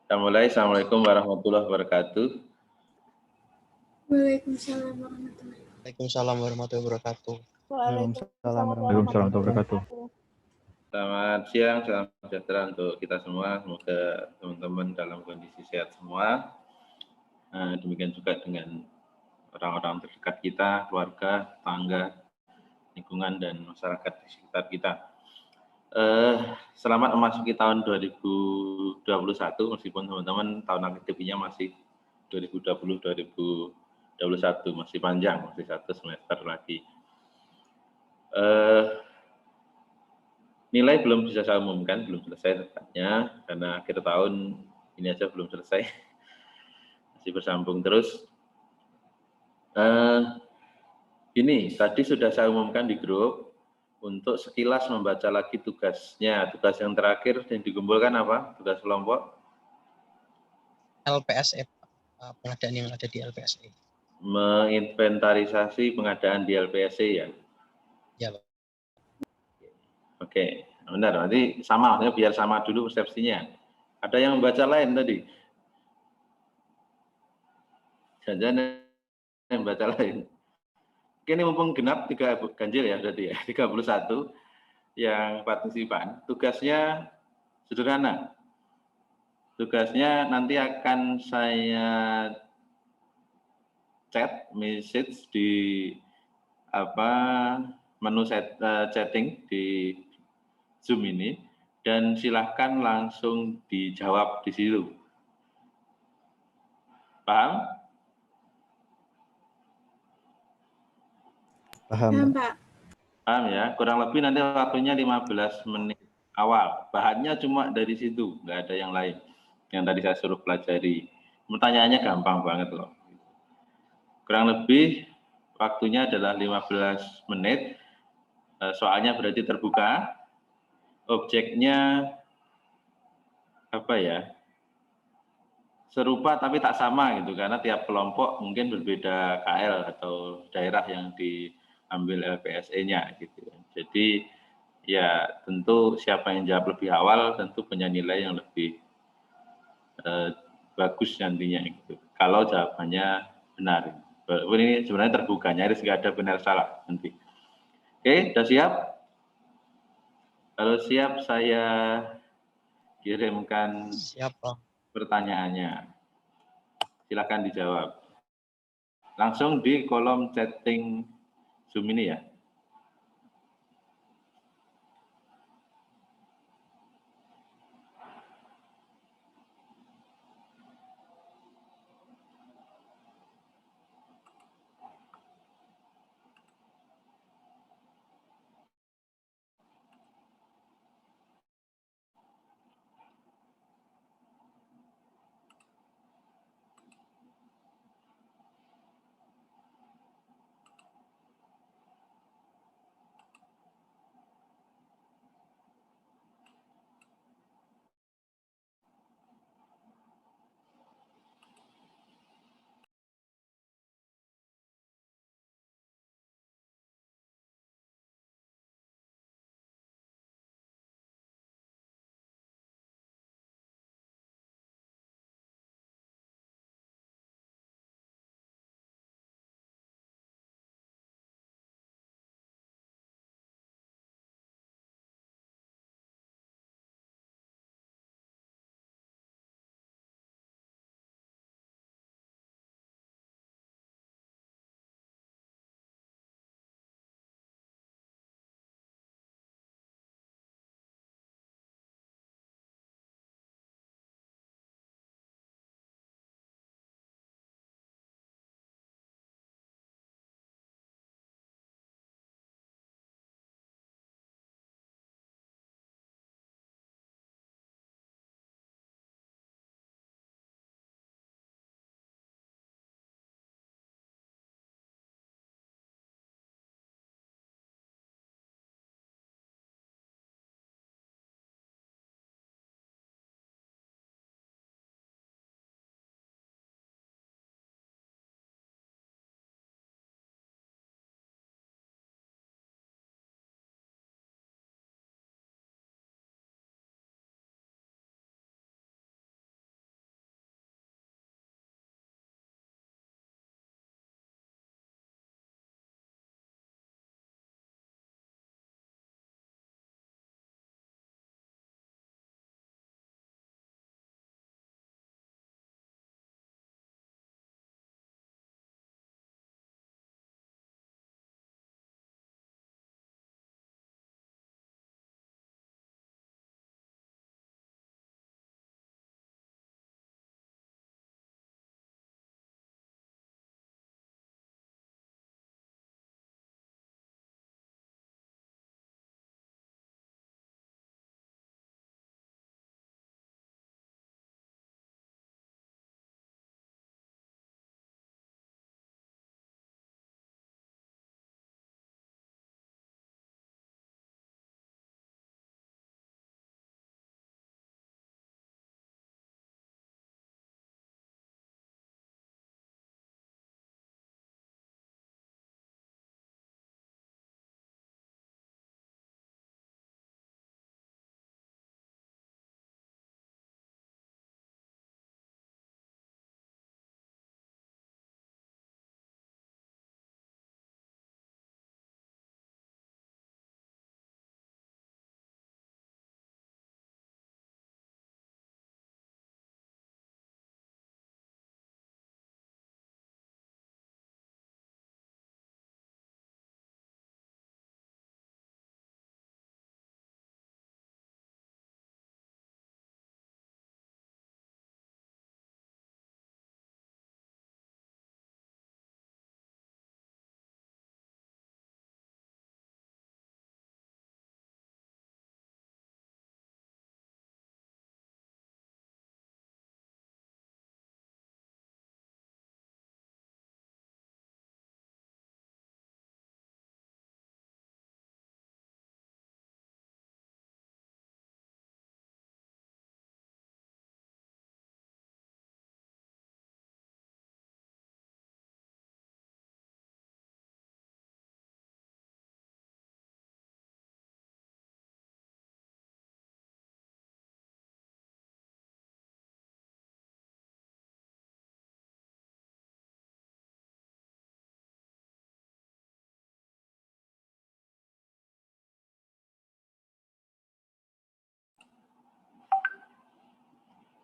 Kita mulai. Assalamualaikum warahmatullahi wabarakatuh. Waalaikumsalam warahmatullahi wabarakatuh. Waalaikumsalam warahmatullahi wabarakatuh. Selamat siang, salam sejahtera untuk kita semua. Semoga teman-teman dalam kondisi sehat semua. Demikian juga dengan orang-orang terdekat kita, keluarga, tetangga, lingkungan, dan masyarakat di sekitar kita. Selamat memasuki tahun 2021, meskipun teman-teman tahun akademiknya masih 2020-2021, masih panjang, masih 1 semester lagi. Nilai belum bisa saya umumkan, belum selesai tepatnya, karena akhir tahun ini aja belum selesai, masih bersambung terus. Ini tadi sudah saya umumkan di grup, untuk sekilas membaca lagi tugasnya. Tugas yang terakhir yang dikumpulkan apa? Tugas kelompok? LPSE, pengadaan yang ada di LPSE. Menginventarisasi pengadaan di LPSE ya? Ya, Pak. Oke, benar. Nanti sama, biar sama dulu persepsinya. Ada yang membaca lain tadi? Jangan-jangan yang membaca lain. Oke, ini mumpung genap 3 ganjil ya berarti ya, 31 yang partisipan. Tugasnya sederhana. Tugasnya nanti akan saya chat message di menu chatting di Zoom ini, dan silahkan langsung dijawab di situ. Paham? Paham, Pak. Paham ya? Kurang lebih nanti waktunya 15 menit awal. Bahannya cuma dari situ, nggak ada yang lain. Yang tadi saya suruh pelajari. Pertanyaannya gampang banget loh. Kurang lebih waktunya adalah 15 menit. Soalnya berarti terbuka. Objeknya apa ya? Serupa tapi tak sama gitu, karena tiap kelompok mungkin berbeda KL atau daerah yang diambil LPSE-nya gitu. Jadi ya tentu siapa yang jawab lebih awal tentu punya nilai yang lebih bagus nantinya gitu. Kalau jawabannya benar. Ini sebenarnya terbuka, nyaris nggak ada benar salah nanti. Oke, sudah siap? Kalau siap saya kirimkan pertanyaannya. Silakan dijawab. Langsung di kolom chatting Zoom ini ya.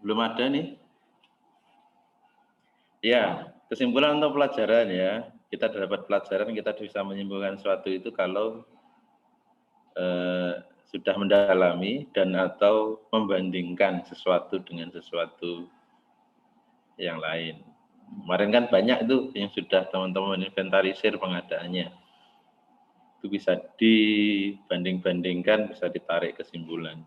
Belum ada nih? Ya, kesimpulan untuk pelajaran ya. Kita dapat pelajaran, kita bisa menyimpulkan sesuatu itu kalau sudah mendalami dan atau membandingkan sesuatu dengan sesuatu yang lain. Kemarin kan banyak itu yang sudah teman-teman inventarisir pengadaannya. Itu bisa dibanding-bandingkan, bisa ditarik kesimpulan.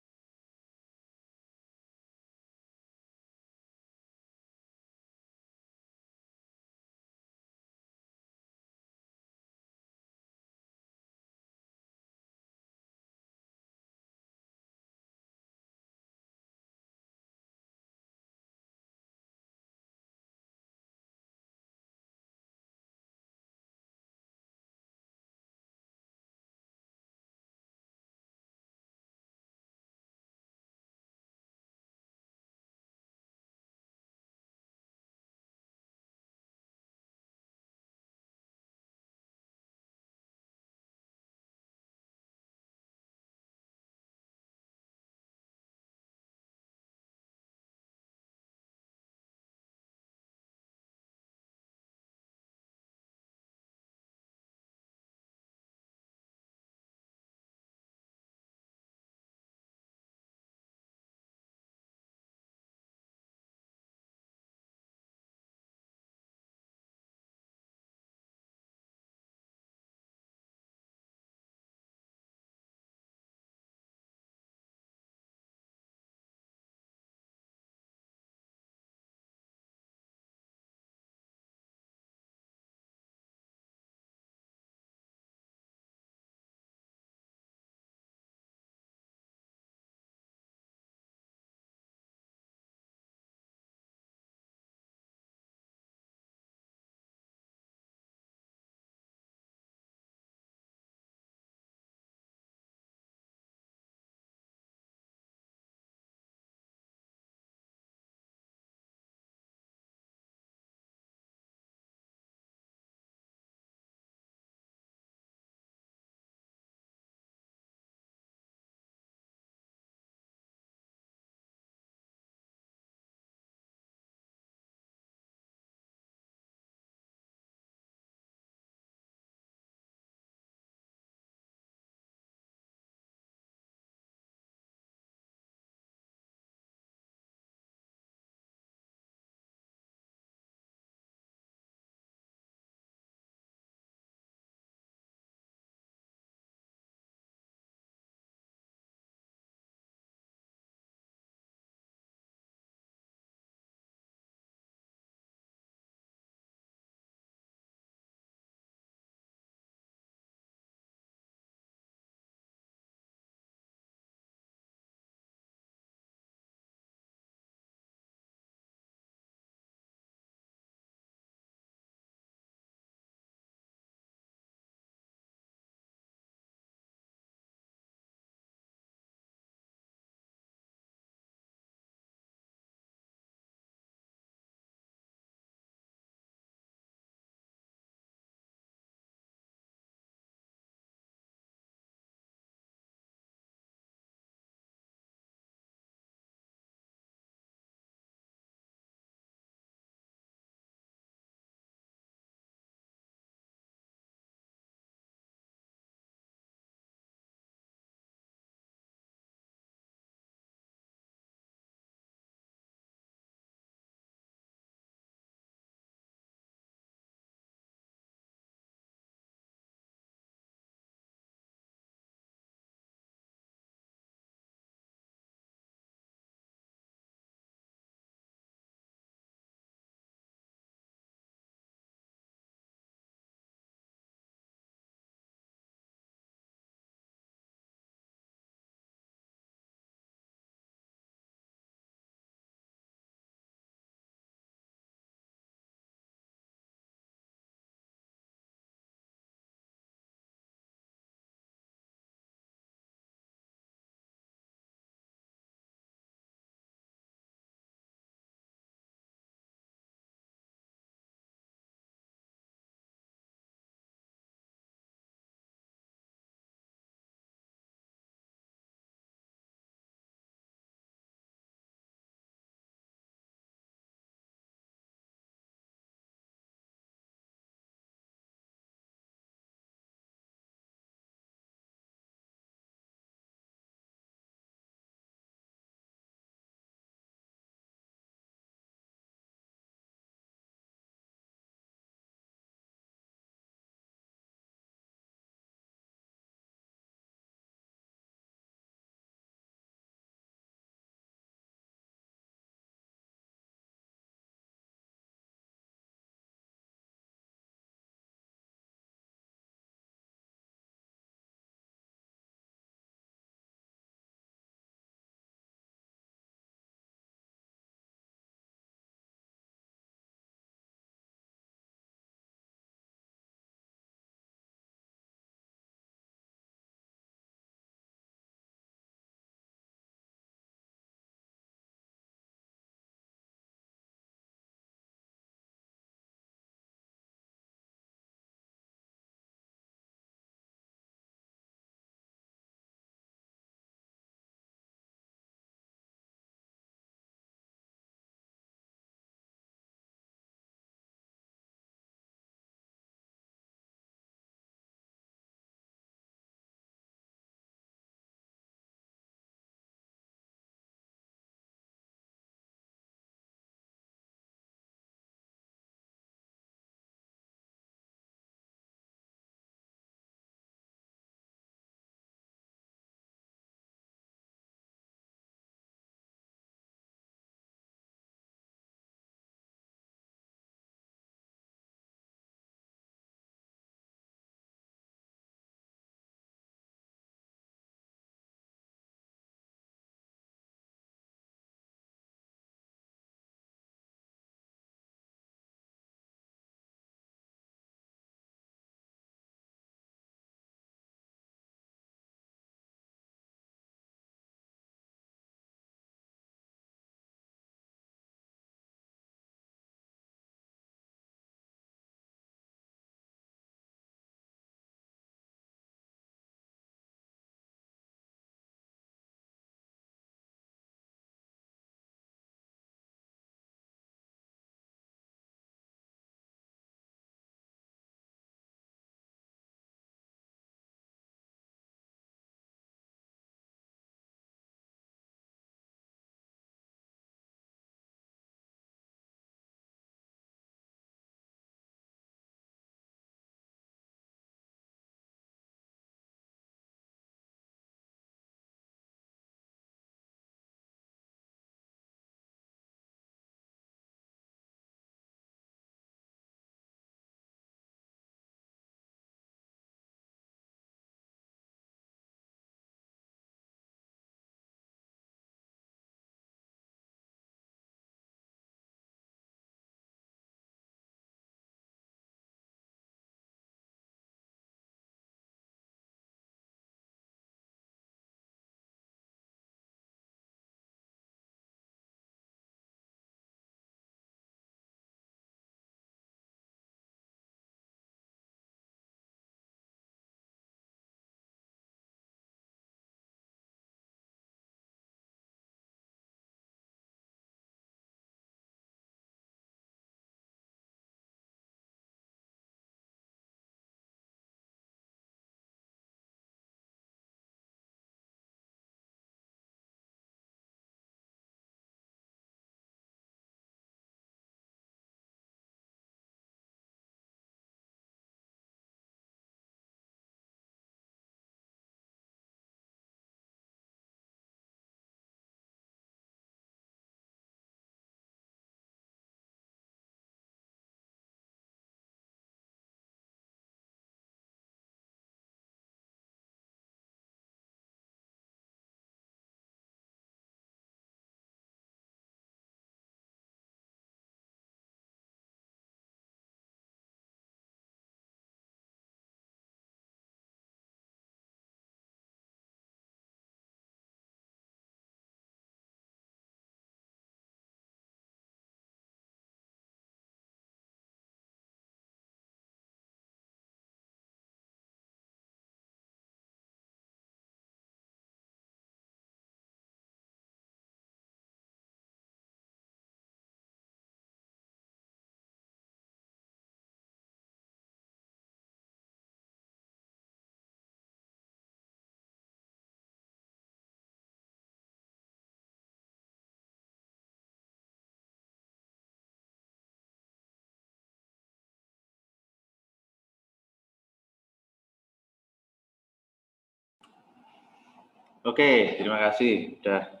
Oke, terima kasih. Udah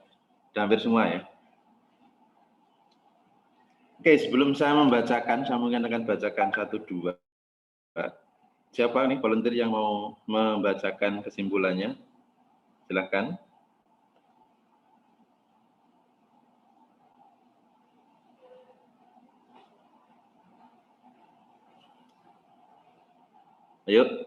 hampir semua ya. Oke, sebelum saya membacakan, saya mungkin akan bacakan 1-2. Siapa nih volunteer yang mau membacakan kesimpulannya? Silakan. Ayo.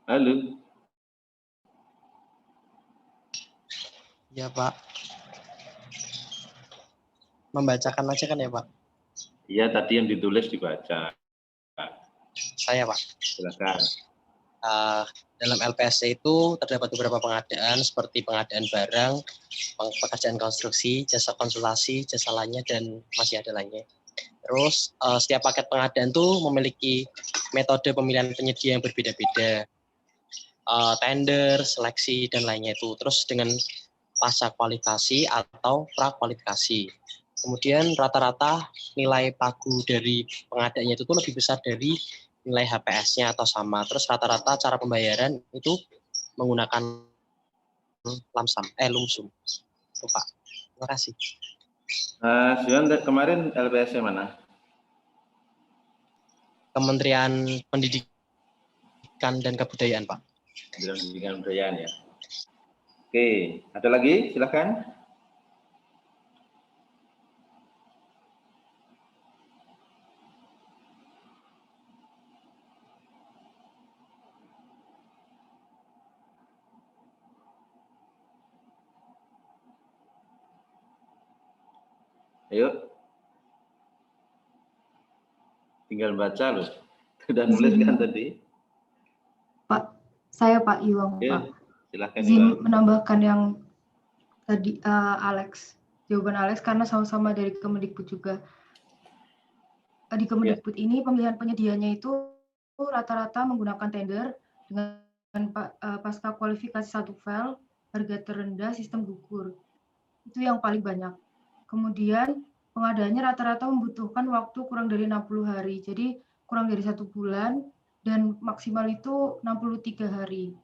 Halo. Ya, Pak. Membacakan aja kan ya, Pak? Iya, tadi yang ditulis dibaca. Saya, Pak. Silakan. Dalam LPSC itu terdapat beberapa pengadaan seperti pengadaan barang, pekerjaan konstruksi, jasa konsultasi, jasa lainnya, dan masih ada lainnya. Terus setiap paket pengadaan itu memiliki metode pemilihan penyedia yang berbeda-beda, tender, seleksi, dan lainnya itu. Terus dengan pasca kualifikasi atau prakualifikasi. Kemudian rata-rata nilai pagu dari pengadaannya itu tuh lebih besar dari nilai HPS-nya atau sama. Terus rata-rata cara pembayaran itu menggunakan lumsum. Itu, Pak. Terima kasih. Zion, kemarin LPS mana? Kementerian Pendidikan dan Kebudayaan, Pak. Kementerian Pendidikan dan Kebudayaan ya. Oke, ada lagi? Silakan. Ayo. Tinggal baca loh. Sudah nulis kan tadi? Pak, saya Pak Iwang, Oke, Pak. silakan Izin Iwang. menambahkan yang tadi Alex, jawaban Alex karena sama-sama dari Kemendikbud juga. Di Kemendikbud ini pemilihan penyedianya itu rata-rata menggunakan tender dengan pasca kualifikasi satu file, harga terendah, sistem gugur. Itu yang paling banyak. Kemudian pengadaannya rata-rata membutuhkan waktu kurang dari 60 hari, jadi kurang dari 1 bulan, dan maksimal itu 63 hari.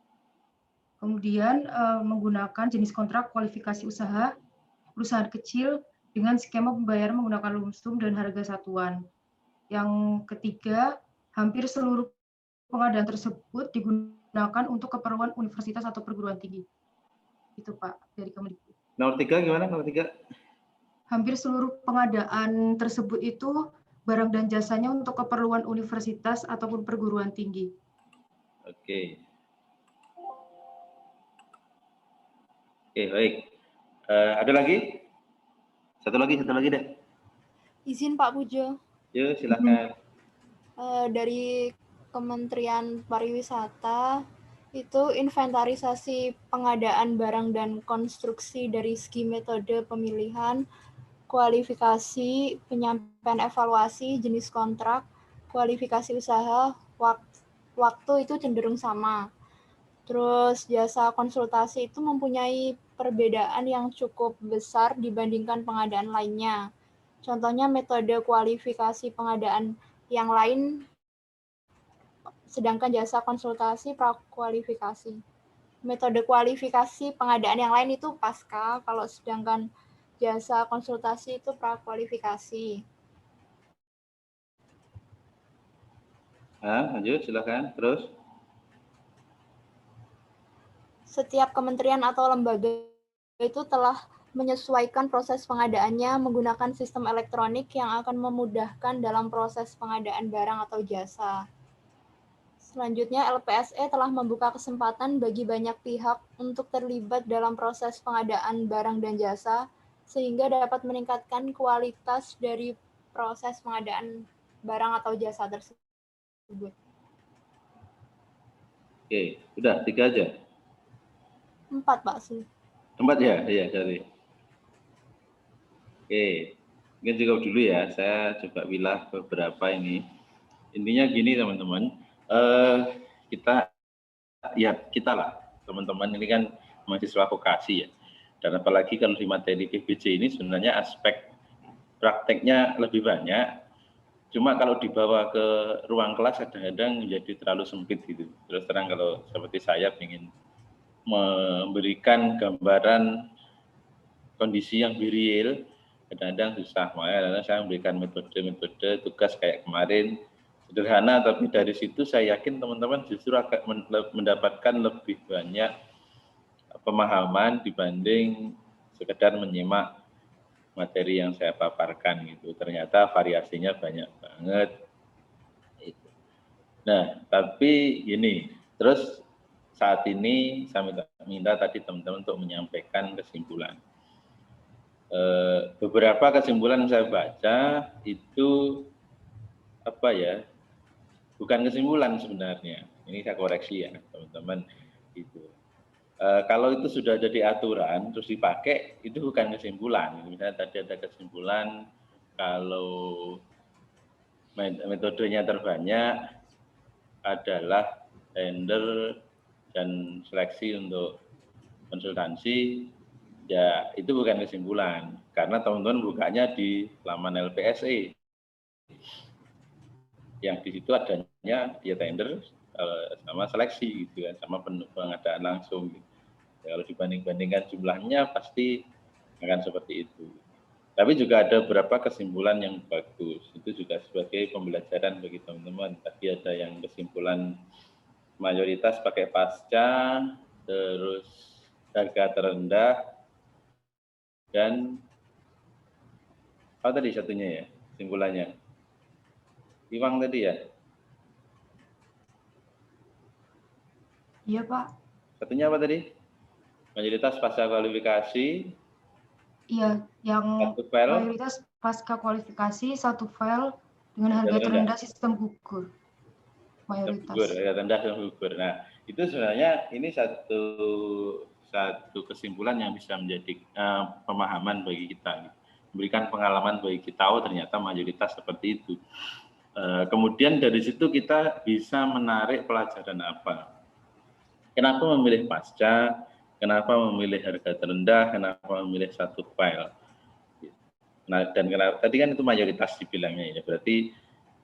Kemudian menggunakan jenis kontrak kualifikasi usaha, perusahaan kecil dengan skema pembayaran menggunakan lumsum dan harga satuan. Yang ketiga, hampir seluruh pengadaan tersebut digunakan untuk keperluan universitas atau perguruan tinggi. Itu Pak, dari Kemendikbud. Nomor 3 gimana? Nomor 3? Hampir seluruh pengadaan tersebut itu barang dan jasanya untuk keperluan universitas ataupun perguruan tinggi. Oke. Oke, baik. Ada lagi? Satu lagi deh. Izin Pak Pujo. Yuk, silakan. Dari Kementerian Pariwisata, itu inventarisasi pengadaan barang dan konstruksi dari segi metode pemilihan, kualifikasi, penyampaian evaluasi, jenis kontrak, kualifikasi usaha, waktu itu cenderung sama. Terus jasa konsultasi itu mempunyai perbedaan yang cukup besar dibandingkan pengadaan lainnya. Contohnya metode kualifikasi pengadaan yang lain, sedangkan jasa konsultasi prakualifikasi. Metode kualifikasi pengadaan yang lain itu pasca, kalau sedangkan jasa konsultasi itu prakualifikasi. Lanjut, silakan. Terus? Setiap kementerian atau lembaga itu telah menyesuaikan proses pengadaannya menggunakan sistem elektronik yang akan memudahkan dalam proses pengadaan barang atau jasa. Selanjutnya, LPSE telah membuka kesempatan bagi banyak pihak untuk terlibat dalam proses pengadaan barang dan jasa, sehingga dapat meningkatkan kualitas dari proses pengadaan barang atau jasa tersebut. Oke, udah 3 aja. 4, Pak Su. 4 ya? Iya, sorry. Oke, mungkin cukup dulu ya. Saya coba pilih beberapa ini. Intinya gini teman-teman, kita lah, teman-teman ini kan mahasiswa vokasi ya. Dan apalagi kalau di materi PBJ ini sebenarnya aspek prakteknya lebih banyak Cuma kalau dibawa ke ruang kelas kadang-kadang menjadi terlalu sempit gitu. Terus terang kalau seperti saya ingin memberikan gambaran kondisi yang real, kadang-kadang susah. Makanya saya memberikan metode-metode tugas kayak kemarin, sederhana, tapi dari situ saya yakin teman-teman justru akan mendapatkan lebih banyak pemahaman dibanding sekedar menyimak materi yang saya paparkan gitu. Ternyata variasinya banyak banget. Nah, tapi gini, terus saat ini saya minta tadi teman-teman untuk menyampaikan kesimpulan. Beberapa kesimpulan yang saya baca itu apa ya? Bukan kesimpulan sebenarnya. Ini saya koreksi ya, teman-teman. Gitu. Kalau itu sudah jadi aturan terus dipakai, itu bukan kesimpulan. Misalnya tadi ada kesimpulan kalau metodenya terbanyak adalah tender dan seleksi untuk konsultansi, ya itu bukan kesimpulan. Karena teman-teman bukanya di laman LPSE. Yang di situ adanya ya tender sama seleksi gitu kan, sama pengadaan langsung gitu. Ya, kalau dibanding-bandingkan jumlahnya pasti akan seperti itu. Tapi juga ada beberapa kesimpulan yang bagus. Itu juga sebagai pembelajaran bagi teman-teman. Tadi ada yang kesimpulan mayoritas pakai pasca, terus harga terendah, dan apa tadi satunya ya kesimpulannya? Iwang tadi ya? Iya, Pak. Satunya apa tadi? Mayoritas pasca kualifikasi. Iya, yang Satu file. mayoritas pasca kualifikasi satu file dengan harga terendah sistem gugur. Mayoritas. Gugur, ya rendah dan gugur. Nah, itu sebenarnya ini satu kesimpulan yang bisa menjadi pemahaman bagi kita, memberikan pengalaman bagi kita. Oh, ternyata mayoritas seperti itu. Kemudian dari situ kita bisa menarik pelajaran apa? Kenapa memilih pasca? Kenapa memilih harga terendah? Kenapa memilih satu file? Nah, dan kenapa, tadi kan itu mayoritas dibilangnya ya, berarti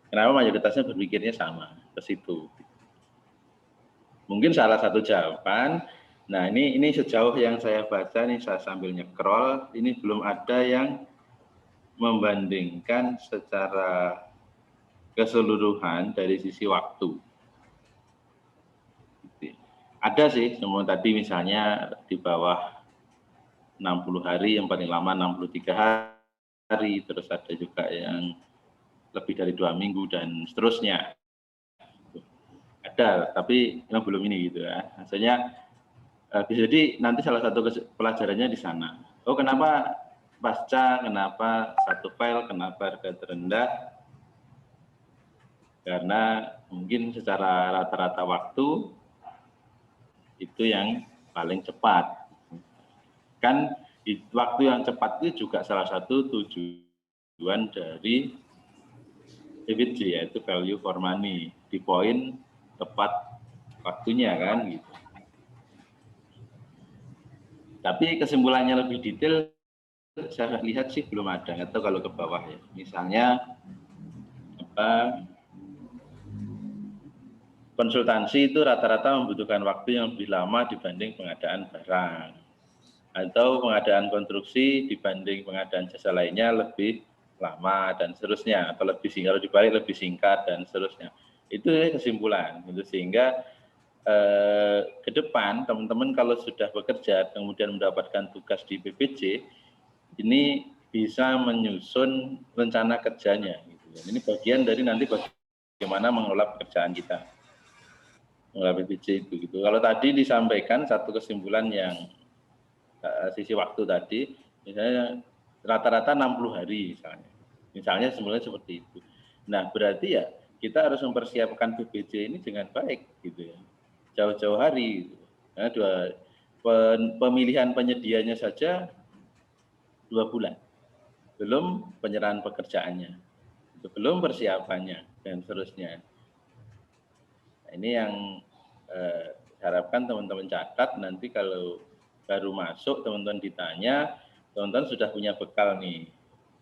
kenapa mayoritasnya berpikirnya sama ke situ? Mungkin salah satu jawaban. Nah, ini sejauh yang saya baca nih, saya sambil nyekrol, ini belum ada yang membandingkan secara keseluruhan dari sisi waktu. Ada sih, semua tadi misalnya di bawah 60 hari, yang paling lama 63 hari, terus ada juga yang lebih dari 2 minggu dan seterusnya. Ada, tapi yang belum ini gitu ya. Maksudnya bisa jadi nanti salah satu pelajarannya di sana. Oh, kenapa pasca, kenapa satu file, kenapa harga terendah? Karena mungkin secara rata-rata waktu itu yang paling cepat. Kan waktu yang cepat itu juga salah satu tujuan dari PVJ, yaitu value for money, di poin tepat waktunya kan gitu. Tapi kesimpulannya lebih detail saya lihat sih belum ada, atau kalau ke bawah ya. Misalnya apa, konsultansi itu rata-rata membutuhkan waktu yang lebih lama dibanding pengadaan barang, atau pengadaan konstruksi dibanding pengadaan jasa lainnya lebih lama dan seterusnya, atau lebih singkat, kalau dibalik lebih singkat dan seterusnya. Itu kesimpulan. Itu sehingga ke depan teman-teman kalau sudah bekerja kemudian mendapatkan tugas di PPJ, ini bisa menyusun rencana kerjanya. Gitu. Ini bagian dari nanti bagaimana mengelola pekerjaan kita. Mengelola PPJ itu gitu. Kalau tadi disampaikan satu kesimpulan yang sisi waktu tadi, misalnya rata-rata 60 hari misalnya. Misalnya sebenarnya seperti itu. Nah, berarti ya kita harus mempersiapkan PPJ ini dengan baik gitu ya. Jauh-jauh hari gitu. Nah, pemilihan penyedianya saja 2 bulan. Belum penyerahan pekerjaannya. Belum persiapannya dan seterusnya. Nah, ini yang harapkan teman-teman catat, nanti kalau baru masuk teman-teman ditanya, teman-teman sudah punya bekal nih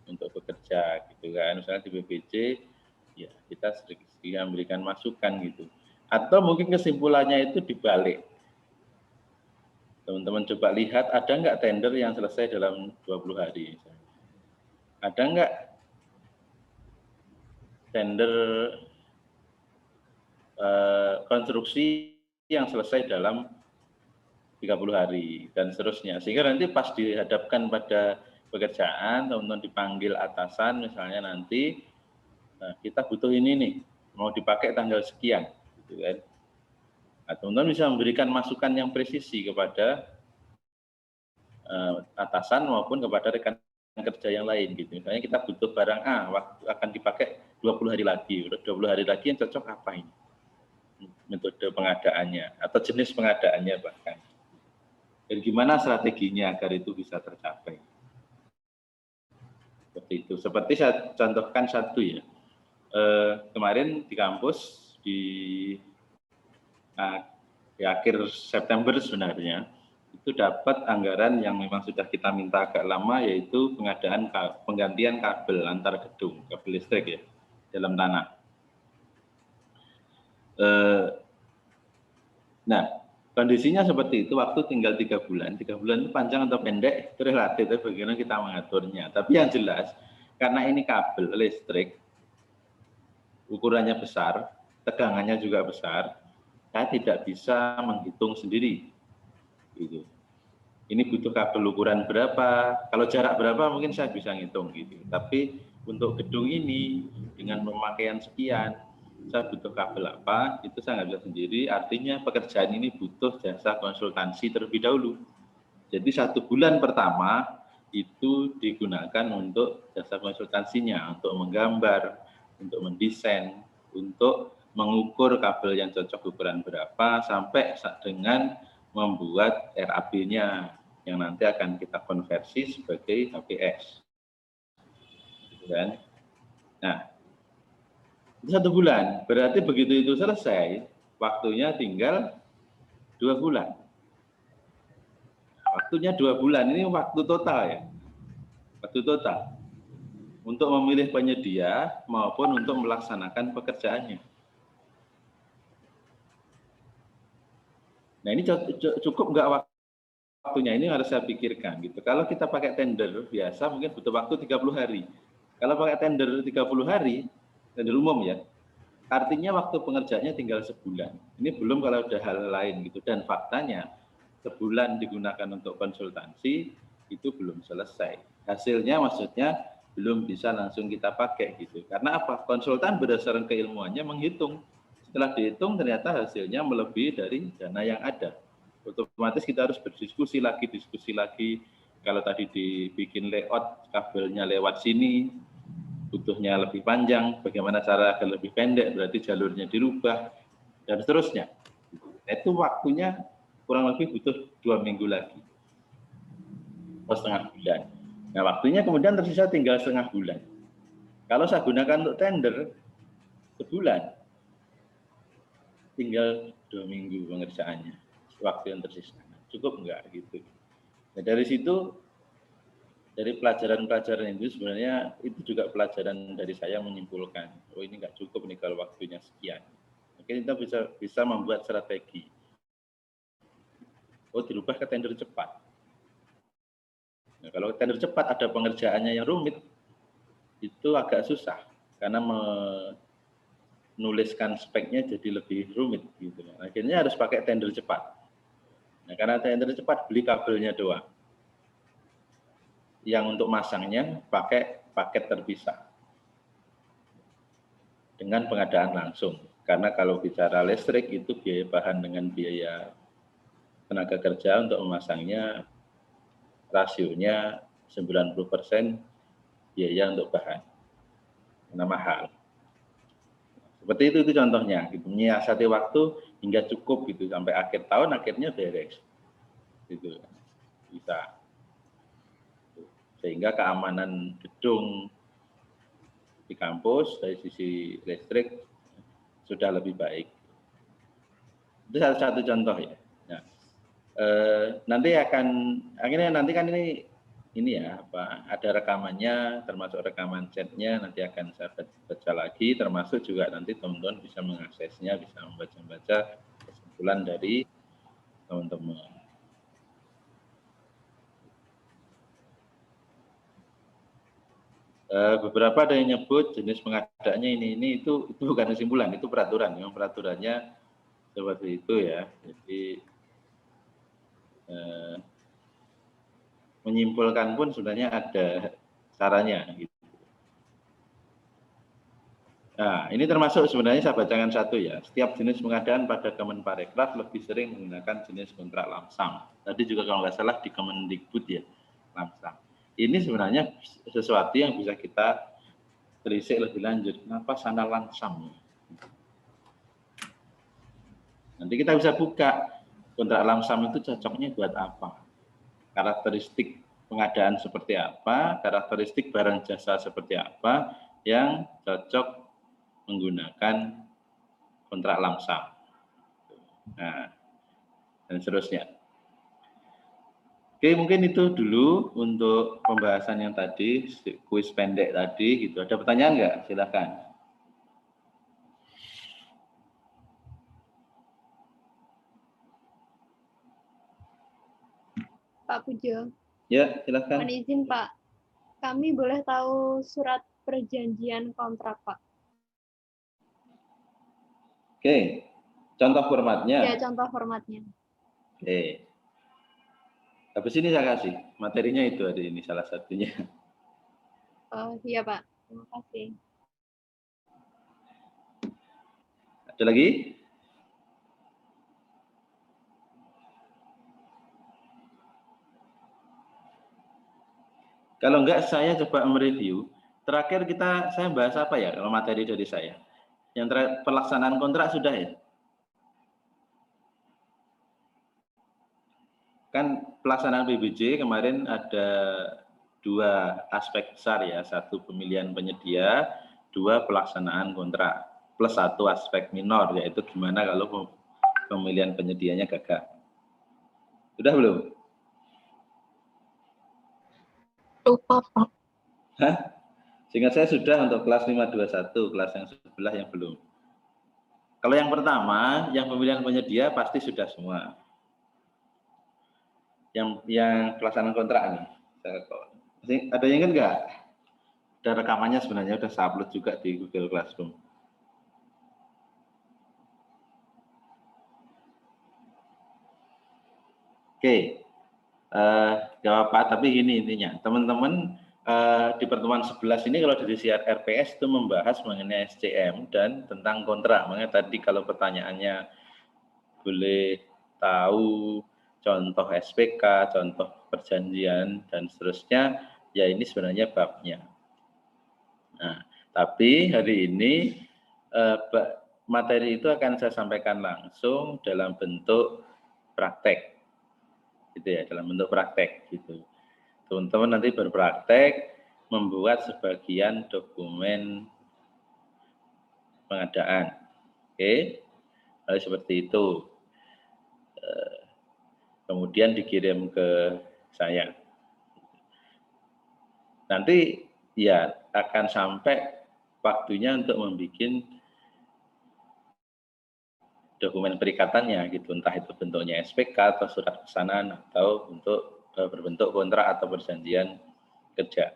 untuk bekerja gitu kan. Misalnya di BPJ ya kita sedikit memberikan masukan gitu. Atau mungkin kesimpulannya itu dibalik. Teman-teman coba lihat, ada nggak tender yang selesai dalam 20 hari? Ada nggak tender konstruksi yang selesai dalam 30 hari dan seterusnya. Sehingga nanti pas dihadapkan pada pekerjaan, teman-teman dipanggil atasan misalnya nanti, nah, kita butuh ini nih, mau dipakai tanggal sekian, gitu kan. Nah, teman-teman bisa memberikan masukan yang presisi kepada atasan maupun kepada rekan kerja yang lain, gitu. Misalnya kita butuh barang A, waktu akan dipakai 20 hari lagi, 20 hari lagi yang cocok apa ini? Metode pengadaannya atau jenis pengadaannya bahkan. Dan gimana strateginya agar itu bisa tercapai. Seperti itu. Seperti saya contohkan satu ya. Kemarin di kampus di akhir September sebenarnya itu dapat anggaran yang memang sudah kita minta agak lama, yaitu pengadaan penggantian kabel antar gedung, kabel listrik ya dalam tanah. Nah, kondisinya seperti itu, waktu tinggal 3 bulan. 3 bulan itu panjang atau pendek, itu relatif, bagaimana kita mengaturnya. Tapi yang jelas, karena ini kabel listrik, ukurannya besar, tegangannya juga besar, saya tidak bisa menghitung sendiri. Gitu. Ini butuh kabel ukuran berapa, kalau jarak berapa mungkin saya bisa ngitung. Gitu. Tapi untuk gedung ini, dengan pemakaian sekian, saya butuh kabel apa, itu saya nggak bisa sendiri, artinya pekerjaan ini butuh jasa konsultansi terlebih dahulu. Jadi 1 bulan pertama itu digunakan untuk jasa konsultansinya, untuk menggambar, untuk mendesain, untuk mengukur kabel yang cocok ukuran berapa, sampai dengan membuat RAB-nya, yang nanti akan kita konversi sebagai HPS. Gitu kan? Nah, itu 1 bulan, berarti begitu itu selesai, waktunya tinggal 2 bulan. Waktunya 2 bulan, ini waktu total ya, waktu total. Untuk memilih penyedia maupun untuk melaksanakan pekerjaannya. Nah ini cukup nggak waktunya, ini harus saya pikirkan gitu. Kalau kita pakai tender biasa mungkin butuh waktu 30 hari. Kalau pakai tender 30 hari, tender umum ya, artinya waktu pengerjaannya tinggal sebulan. Ini belum kalau ada hal lain gitu. Dan faktanya sebulan digunakan untuk konsultansi itu belum selesai. Hasilnya maksudnya belum bisa langsung kita pakai gitu. Karena apa? Konsultan berdasarkan keilmuannya menghitung. Setelah dihitung ternyata hasilnya melebihi dari dana yang ada. Otomatis kita harus berdiskusi lagi. Kalau tadi dibikin layout kabelnya lewat sini, butuhnya lebih panjang, bagaimana cara agar lebih pendek, berarti jalurnya dirubah, dan seterusnya. Itu waktunya kurang lebih butuh 2 minggu lagi, atau setengah bulan. Nah, waktunya kemudian tersisa tinggal setengah bulan. Kalau saya gunakan untuk tender, sebulan, tinggal 2 minggu pengerjaannya, waktu yang tersisa. Cukup enggak gitu. Nah, dari situ, dari pelajaran-pelajaran itu sebenarnya itu juga pelajaran dari saya menyimpulkan, oh ini enggak cukup nih kalau waktunya sekian. Mungkin kita bisa membuat strategi. Oh, dirubah ke tender cepat. Nah, kalau tender cepat ada pengerjaannya yang rumit, itu agak susah karena menuliskan speknya jadi lebih rumit gitu. Akhirnya harus pakai tender cepat. Nah, karena tender cepat beli kabelnya doang. Yang untuk masangnya pakai paket terpisah dengan pengadaan langsung. Karena kalau bicara listrik itu biaya bahan dengan biaya tenaga kerja untuk memasangnya rasionya 90% biaya untuk bahan. Karena mahal. Seperti itu contohnya, gitu. Menyiasati waktu hingga cukup gitu sampai akhir tahun akhirnya beres, gitu bisa. Sehingga keamanan gedung di kampus dari sisi listrik sudah lebih baik. Itu salah satu contoh ya. Nah, nanti kan ini ini ya, ada rekamannya, termasuk rekaman chatnya, nanti akan saya baca lagi, termasuk juga nanti teman-teman bisa mengaksesnya, bisa membaca-baca kesimpulan dari teman-teman. Beberapa ada yang nyebut jenis pengadaannya ini itu bukan kesimpulan, itu peraturan. Yang peraturannya seperti itu ya. Jadi menyimpulkan pun sebenarnya ada caranya. Gitu. Nah, ini termasuk sebenarnya saya bacakan satu ya. Setiap jenis pengadaan pada Kemenparekraf lebih sering menggunakan jenis kontrak lamsam. Tadi juga kalau nggak salah di Kemendikbud ya, lamsam. Ini sebenarnya sesuatu yang bisa kita telisik lebih lanjut. Kenapa sana lamsam? Nanti kita bisa buka kontrak lamsam itu cocoknya buat apa? Karakteristik pengadaan seperti apa? Karakteristik barang jasa seperti apa yang cocok menggunakan kontrak lamsam? Nah, dan seterusnya. Oke, mungkin itu dulu untuk pembahasan yang tadi, kuis pendek tadi, gitu. Ada pertanyaan nggak? Silakan. Pak Pujo. Ya, silakan. Mohon izin Pak, kami boleh tahu surat perjanjian kontrak Pak? Oke, contoh formatnya. Ya, contoh formatnya. Oke. Habis ini saya kasih materinya itu ada ini salah satunya. Oh iya Pak, terima kasih. Ada lagi? Kalau enggak saya coba mereview. Terakhir saya bahas apa ya kalau materi dari saya? Yang pelaksanaan kontrak sudah ya? Kan pelaksanaan PBJ kemarin ada dua aspek besar ya, satu pemilihan penyedia, dua pelaksanaan kontrak, plus satu aspek minor yaitu gimana kalau pemilihan penyedianya gagal. Sudah belum? Lupa Pak. Hah? Seingat saya sudah untuk kelas 521, kelas yang sebelah yang belum. Kalau yang pertama, yang pemilihan penyedia pasti sudah semua. Yang pelaksanaan kontrak nih. Ada yang ingat nggak? Ada rekamannya sebenarnya, udah saya upload juga di Google Classroom. Oke, jawab Pak, tapi gini intinya, teman-teman di pertemuan 11 ini kalau dari siar RPS itu membahas mengenai SCM dan tentang kontrak. Makanya tadi kalau pertanyaannya boleh tahu contoh SPK, contoh perjanjian, dan seterusnya, ya ini sebenarnya babnya. Nah, tapi hari ini materi itu akan saya sampaikan langsung dalam bentuk praktek. Gitu ya, dalam bentuk praktek gitu. Teman-teman nanti berpraktek membuat sebagian dokumen pengadaan. Oke. Lalu seperti itu. Kemudian dikirim ke saya. Nanti ya akan sampai waktunya untuk membuat dokumen perikatannya gitu, entah itu bentuknya SPK atau surat pesanan atau untuk berbentuk kontrak atau perjanjian kerja.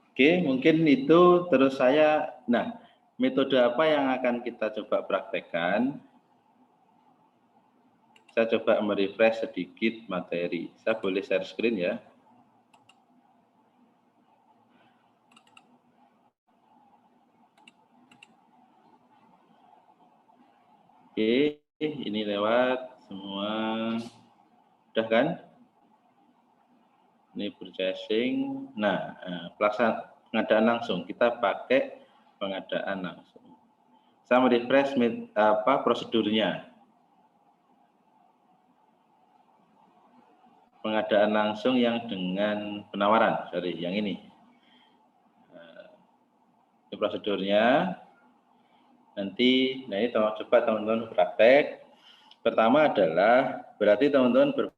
Oke, mungkin itu terus saya. Nah, metode apa yang akan kita coba praktekkan? Saya coba merefresh sedikit materi. Saya boleh share screen ya. Oke, ini lewat semua. Udah kan? Ini purchasing. Nah, pelaksanaan pengadaan langsung. Kita pakai pengadaan langsung. Saya merefresh prosedurnya. Pengadaan langsung yang dengan penawaran, sorry, yang ini. Ini prosedurnya. Nanti, nah ini coba teman-teman praktek. Pertama adalah berarti teman-teman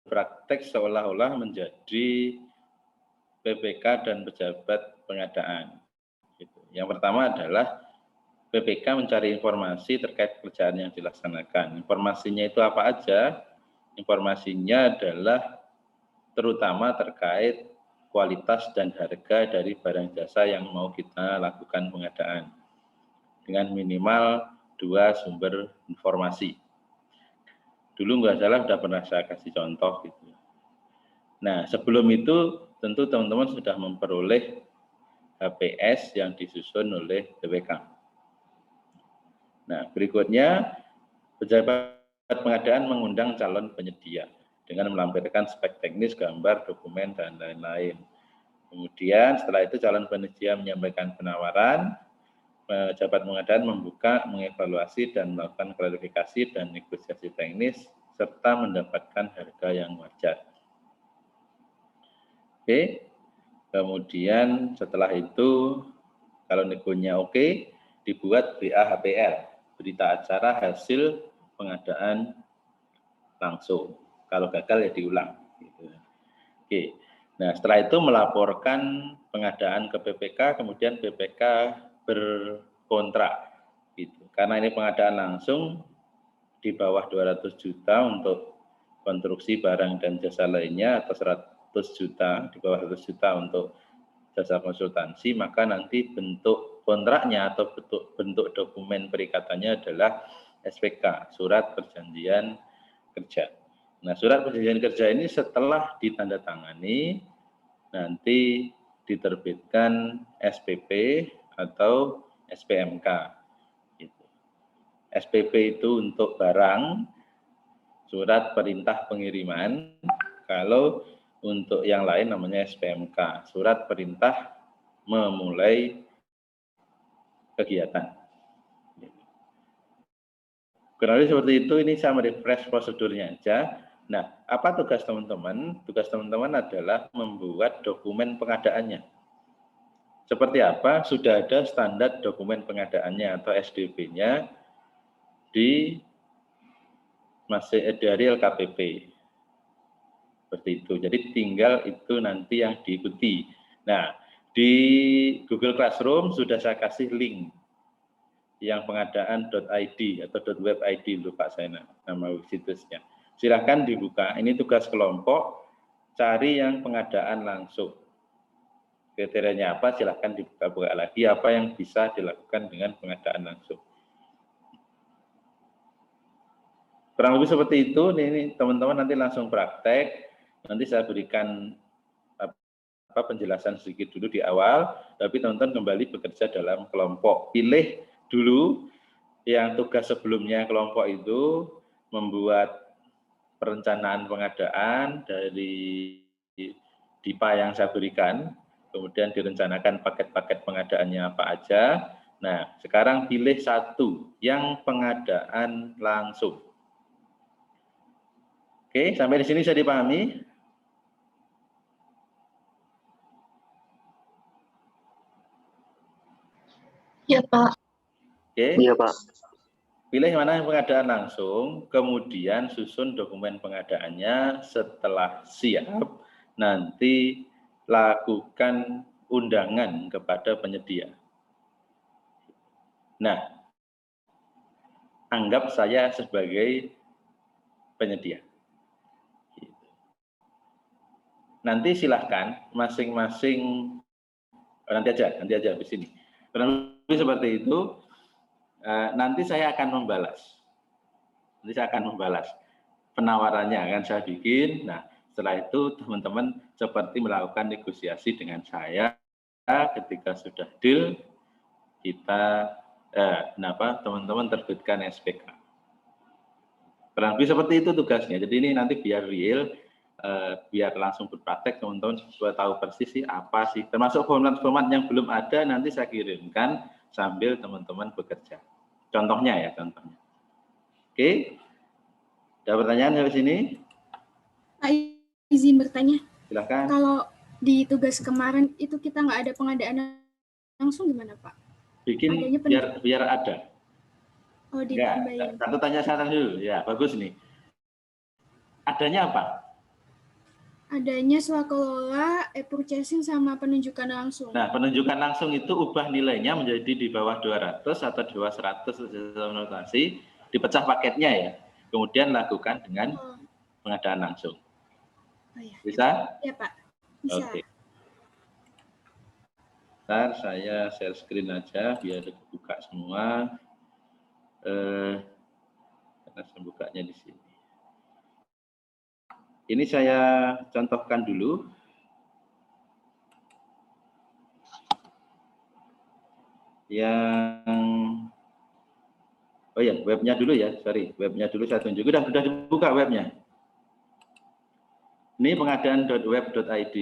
berpraktek seolah-olah menjadi PPK dan pejabat pengadaan. Yang pertama adalah PPK mencari informasi terkait pekerjaan yang dilaksanakan. Informasinya itu apa aja? Informasinya adalah terutama terkait kualitas dan harga dari barang jasa yang mau kita lakukan pengadaan. Dengan minimal 2 sumber informasi. Dulu nggak salah sudah pernah saya kasih contoh gitu. Nah, sebelum itu tentu teman-teman sudah memperoleh HPS yang disusun oleh PPK. Nah, berikutnya pejabat pengadaan mengundang calon penyedia dengan melampirkan spek teknis, gambar, dokumen, dan lain-lain. Kemudian setelah itu calon penyedia menyampaikan penawaran, pejabat pengadaan membuka, mengevaluasi, dan melakukan klarifikasi dan negosiasi teknis, serta mendapatkan harga yang wajar. Oke, kemudian setelah itu, kalau negonya oke, dibuat BAHPL, berita acara hasil pengadaan langsung. Kalau gagal ya diulang. Gitu. Oke. Nah, setelah itu melaporkan pengadaan ke PPK, kemudian PPK berkontrak. Gitu. Karena ini pengadaan langsung di bawah 200 juta untuk konstruksi barang dan jasa lainnya, atau 100 juta, di bawah 100 juta untuk jasa konsultansi, maka nanti bentuk kontraknya atau bentuk dokumen perikatannya adalah SPK, surat perjanjian kerja. Nah, surat perjanjian kerja ini setelah ditandatangani nanti diterbitkan SPP atau SPMK. Gitu. SPP itu untuk barang, surat perintah pengiriman. Kalau untuk yang lain namanya SPMK, surat perintah memulai kegiatan. Kurang lebih seperti itu. Ini saya merefresh prosedurnya aja. Nah, apa tugas teman-teman? Tugas teman-teman adalah membuat dokumen pengadaannya. Seperti apa? Sudah ada standar dokumen pengadaannya atau SDP-nya dari LKPP. Seperti itu. Jadi tinggal itu nanti yang diikuti. Nah, di Google Classroom sudah saya kasih link yang pengadaan.id atau .web.id, lupa saya nama situsnya. Silahkan dibuka. Ini tugas kelompok, cari yang pengadaan langsung. Kriterianya apa? Silahkan dibuka-buka lagi apa yang bisa dilakukan dengan pengadaan langsung. Kurang lebih seperti itu. Ini teman-teman nanti langsung praktek. Nanti saya berikan penjelasan sedikit dulu di awal, tapi teman-teman kembali bekerja dalam kelompok. Pilih dulu yang tugas sebelumnya kelompok itu membuat perencanaan pengadaan dari DIPA yang saya berikan, kemudian direncanakan paket-paket pengadaannya apa aja. Nah, sekarang pilih satu yang pengadaan langsung. Oke, sampai di sini bisa dipahami? Ya, Pak. Oke. Iya, Pak. Pilih mana yang pengadaan langsung, kemudian susun dokumen pengadaannya. Setelah siap, nanti lakukan undangan kepada penyedia. Nah, anggap saya sebagai penyedia. Nanti silahkan masing-masing, nanti aja habis ini. Kurang lebih seperti itu. Nanti saya akan membalas. Penawarannya akan saya bikin. Nah, setelah itu teman-teman seperti melakukan negosiasi dengan saya. Ketika sudah deal, kita teman-teman terbitkan SPK. Kurang lebih seperti itu tugasnya. Jadi ini nanti biar real, biar langsung berpraktek, teman-teman supaya tahu persis sih apa sih. Termasuk format-format yang belum ada nanti saya kirimkan sambil teman-teman bekerja. Contohnya ya, contohnya. Oke, ada pertanyaan sampai sini? Pak, izin bertanya. Silakan. Kalau di tugas kemarin itu kita nggak ada pengadaan langsung gimana, Pak? Bikin biar ada. Oh, ditambahin. Ya, satu tanya saya dulu. Ya, bagus nih. Adanya apa? Adanya swakelola, e-purchasing, sama penunjukan langsung. Nah, penunjukan langsung itu ubah nilainya menjadi di bawah 200 atau di bawah 100 jasa konsultasi, dipecah paketnya ya. Kemudian lakukan dengan pengadaan langsung. Oh, ya. Bisa? Ya, Pak. Bisa. Oke. Ntar saya share screen aja biar buka semua. Karena saya bukanya di sini. Ini saya contohkan dulu. Yang oh ya, webnya dulu ya, sorry, webnya dulu saya tunjuk. Sudah dibuka webnya. Ini pengadaan.web.id.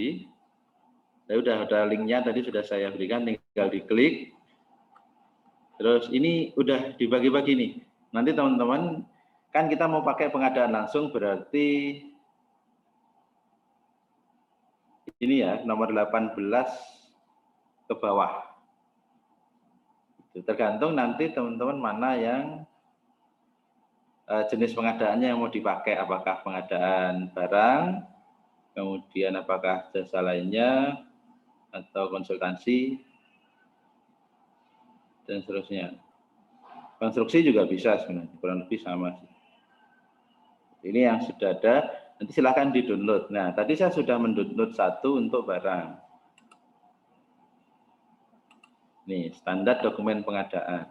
Ya udah ada linknya tadi sudah saya berikan, tinggal diklik. Terus ini udah dibagi-bagi nih. Nanti teman-teman kan kita mau pakai pengadaan langsung berarti ini ya nomor 18 ke bawah. Tergantung nanti teman-teman mana yang jenis pengadaannya yang mau dipakai, apakah pengadaan barang, kemudian apakah jasa lainnya, atau konsultansi, dan seterusnya. Konstruksi juga bisa sebenarnya, kurang lebih sama sih. Ini yang sudah ada, nanti silahkan di-download. Nah, tadi saya sudah mendownload satu untuk barang. Nih, standar dokumen pengadaan.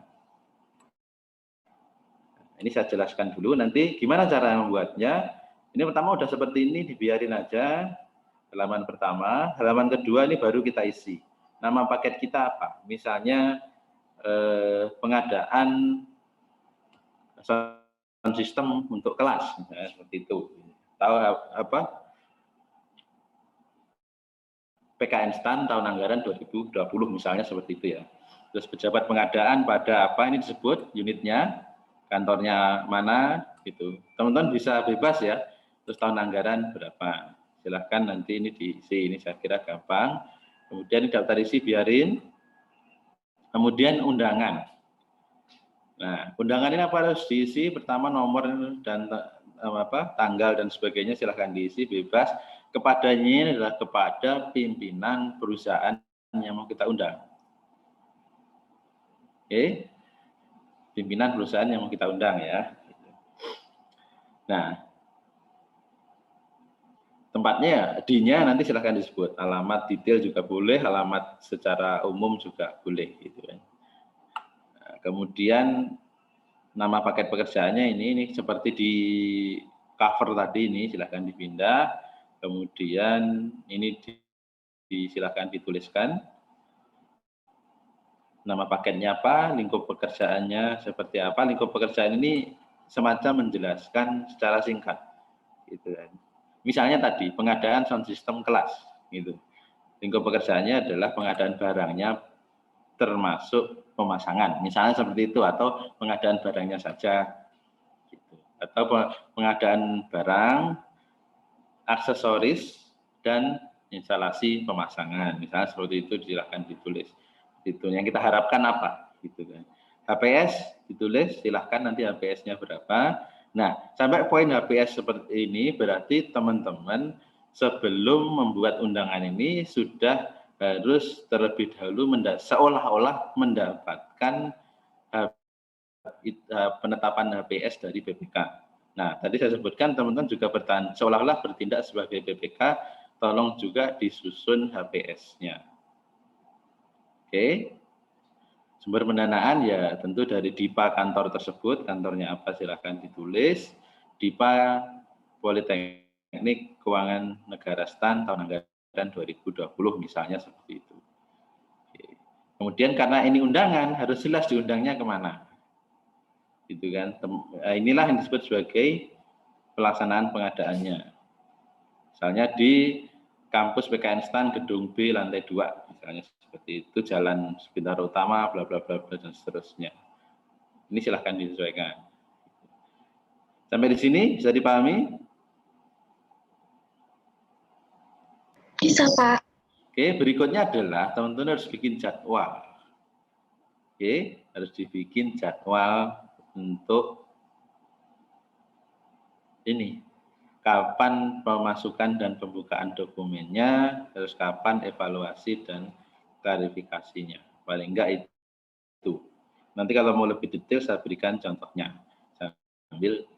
Ini saya jelaskan dulu, nanti gimana cara membuatnya. Ini pertama udah seperti ini, dibiarin aja. Halaman pertama, halaman kedua ini baru kita isi. Nama paket kita apa? Misalnya pengadaan sound system untuk kelas, misalnya seperti itu. Tahu apa? PKN STAN tahun anggaran 2020 misalnya seperti itu ya. Terus pejabat pengadaan pada apa ini disebut unitnya, kantornya mana gitu. Teman-teman bisa bebas ya. Terus tahun anggaran berapa? Silahkan nanti ini diisi, ini saya kira gampang. Kemudian daftar isi biarin. Kemudian undangan. Nah, undangan ini apa harus diisi? Pertama nomor dan tanggal dan sebagainya silahkan diisi bebas. Kepadanya ini adalah kepada pimpinan perusahaan yang mau kita undang. Oke, pimpinan perusahaan yang mau kita undang ya. Nah, tempatnya D-nya nanti silahkan disebut. Alamat detail juga boleh, alamat secara umum juga boleh gitu kan. Nah, kemudian nama paket pekerjaannya ini seperti di cover tadi ini silahkan dipindah. Kemudian ini silahkan dituliskan. Nama paketnya apa, lingkup pekerjaannya seperti apa. Lingkup pekerjaan ini semacam menjelaskan secara singkat. Gitu kan. Misalnya tadi pengadaan sound system kelas. Gitu. Lingkup pekerjaannya adalah pengadaan barangnya termasuk pemasangan. Misalnya seperti itu. Atau pengadaan barangnya saja. Gitu. Atau pengadaan barang, aksesoris, dan instalasi pemasangan. Misalnya seperti itu silakan ditulis. Itu yang kita harapkan apa gitu kan. HPS ditulis, silahkan nanti HPS-nya berapa. Nah, sampai poin HPS seperti ini berarti teman-teman sebelum membuat undangan ini sudah harus terlebih dahulu seolah-olah mendapatkan penetapan HPS dari BPK. Nah, tadi saya sebutkan teman-teman juga seolah-olah bertindak sebagai BPK, tolong juga disusun HPS-nya. Oke, sumber pendanaan ya tentu dari DIPA kantor tersebut, kantornya apa silahkan ditulis. DIPA Politeknik Keuangan Negara STAN tahun anggaran 2020 misalnya seperti itu. Oke. Kemudian karena ini undangan harus jelas diundangnya kemana. Gitu kan. Inilah yang disebut sebagai pelaksanaan pengadaannya. Misalnya di kampus PKN STAN gedung B lantai 2 misalnya seperti itu, jalan Bintaro Utama bla bla bla dan seterusnya. Ini silahkan disesuaikan. Sampai di sini bisa dipahami? Bisa, Pak. Oke, berikutnya adalah teman-teman harus bikin jadwal. Oke, harus dibikin jadwal untuk ini kapan pemasukan dan pembukaan dokumennya, terus kapan evaluasi dan klarifikasinya. Paling enggak itu. Nanti kalau mau lebih detail saya berikan contohnya sambil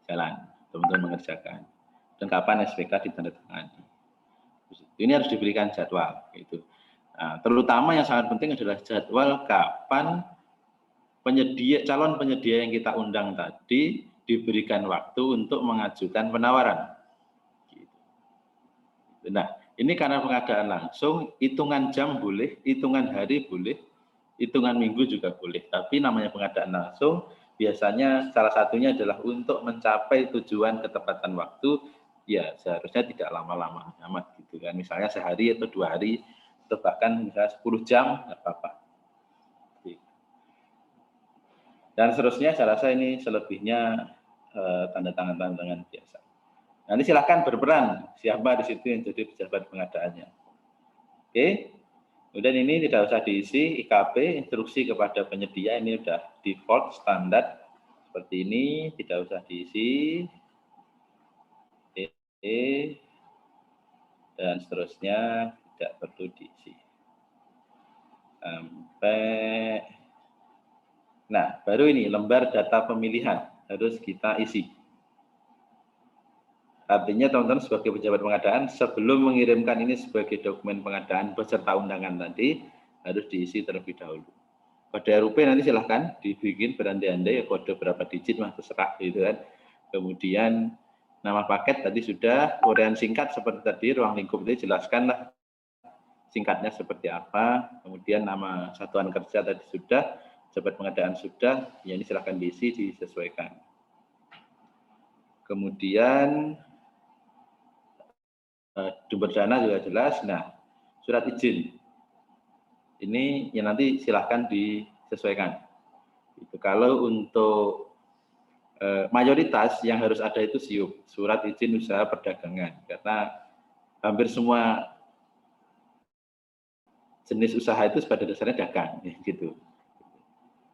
jalan, teman-teman mengerjakan. Dan kapan SPK ditandatangani. Ini harus diberikan jadwal. Gitu. Nah, terutama yang sangat penting adalah jadwal kapan calon penyedia yang kita undang tadi diberikan waktu untuk mengajukan penawaran. Nah, ini karena pengadaan langsung, hitungan jam boleh, hitungan hari boleh, hitungan minggu juga boleh. Tapi namanya pengadaan langsung, biasanya salah satunya adalah untuk mencapai tujuan ketepatan waktu, ya seharusnya tidak lama-lama amat gitu kan. Misalnya sehari atau 2 hari, atau bahkan misalnya 10 jam, nggak apa-apa. Dan seterusnya, saya rasa ini selebihnya tanda tangan biasa. Nanti silakan berperan siapa di situ yang jadi pejabat pengadaannya. Oke, kemudian ini tidak usah diisi IKP, instruksi kepada penyedia ini sudah default standar seperti ini, tidak usah diisi. Dan seterusnya tidak perlu diisi. Sampai, nah baru ini lembar data pemilihan harus kita isi. Artinya teman-teman sebagai pejabat pengadaan sebelum mengirimkan ini sebagai dokumen pengadaan beserta undangan tadi harus diisi terlebih dahulu. Kode RUP nanti silahkan dibikin berandai-andai ya, kode berapa digit mah terserah gitu kan. Kemudian nama paket tadi sudah, uraian singkat seperti tadi ruang lingkup itu jelaskanlah singkatnya seperti apa. Kemudian nama satuan kerja tadi sudah, pejabat pengadaan sudah, ya ini silahkan diisi disesuaikan. Kemudian sumber dana juga jelas. Nah, surat izin ini ya nanti silahkan disesuaikan. Itu kalau untuk mayoritas yang harus ada itu SIUP, surat izin usaha perdagangan, karena hampir semua jenis usaha itu pada dasarnya dagang, gitu.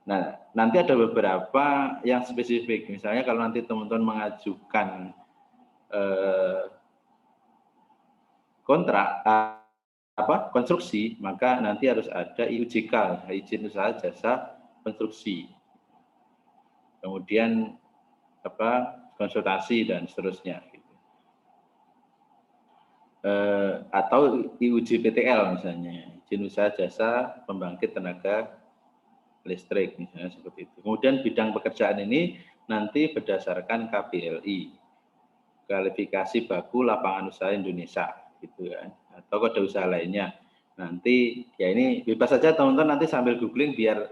Nah, nanti ada beberapa yang spesifik, misalnya kalau nanti teman-teman mengajukan kontrak konstruksi, maka nanti harus ada IUJK, izin usaha jasa konstruksi. Kemudian konsultasi dan seterusnya. Atau IUJPTL misalnya, izin usaha jasa pembangkit tenaga listrik misalnya seperti itu. Kemudian bidang pekerjaan ini nanti berdasarkan KBLI, kualifikasi baku lapangan usaha Indonesia, gitu kan, atau kode usaha lainnya. Nanti ya ini bebas saja teman-teman, nanti sambil googling biar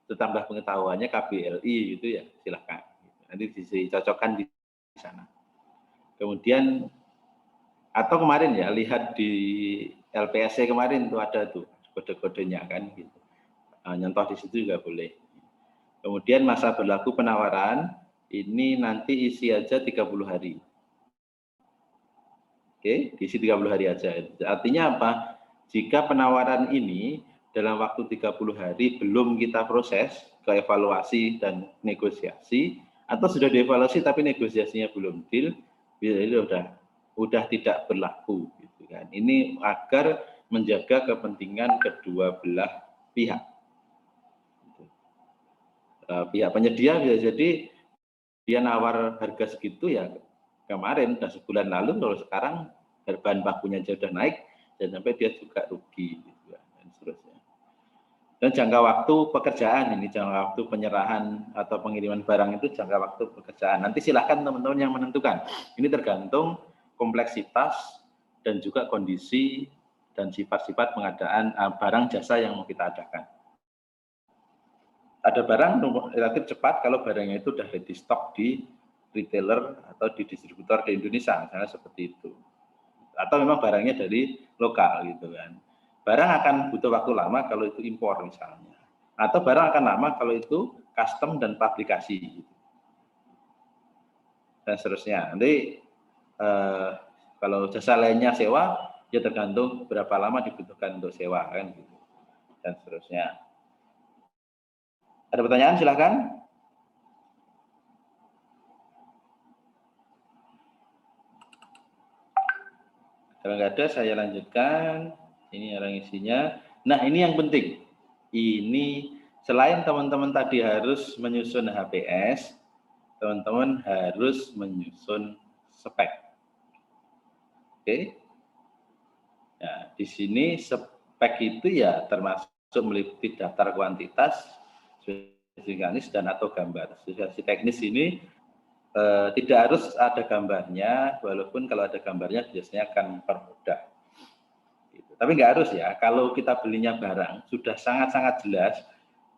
bertambah pengetahuannya KBLI gitu ya, silahkan. Nanti dicocokkan di sana. Kemudian atau kemarin ya lihat di LPSC kemarin tuh ada tuh kode-kodenya kan gitu. Nyontoh di situ juga boleh. Kemudian masa berlaku penawaran ini nanti isi aja 30 hari. Oke, diisi 30 hari aja. Artinya apa? Jika penawaran ini dalam waktu 30 hari belum kita proses ke evaluasi dan negosiasi, atau sudah dievaluasi tapi negosiasinya belum deal, biasanya udah tidak berlaku gitu kan. Ini agar menjaga kepentingan kedua belah pihak. Pihak penyedia bisa jadi dia nawar harga segitu ya kemarin udah sebulan lalu, kalau sekarang bahan bakunya aja udah naik dan sampai dia juga rugi gitu kan, dan seterusnya. Dan jangka waktu pekerjaan ini, jangka waktu penyerahan atau pengiriman barang itu jangka waktu pekerjaan. Nanti silahkan teman-teman yang menentukan. Ini tergantung kompleksitas dan juga kondisi dan sifat-sifat pengadaan barang jasa yang mau kita adakan. Ada barang relatif cepat kalau barangnya itu sudah ready stock di retailer atau di distributor di Indonesia, misalnya seperti itu. Atau memang barangnya dari lokal gitu kan. Barang akan butuh waktu lama kalau itu impor misalnya. Atau barang akan lama kalau itu custom dan pabrikasi. Dan seterusnya. Nanti kalau jasa lainnya sewa, ya tergantung berapa lama dibutuhkan untuk sewa kan gitu. Dan seterusnya. Ada pertanyaan silahkan. Kalau nggak ada, saya lanjutkan. Ini orang isinya. Nah, ini yang penting. Ini selain teman-teman tadi harus menyusun HPS, teman-teman harus menyusun spek. Oke. Nah, di sini spek itu ya termasuk meliputi daftar kuantitas, spesifikasi dan atau gambar. Spesifikasi teknis ini tidak harus ada gambarnya, walaupun kalau ada gambarnya biasanya akan mempermudah. Gitu. Tapi nggak harus ya, kalau kita belinya barang sudah sangat-sangat jelas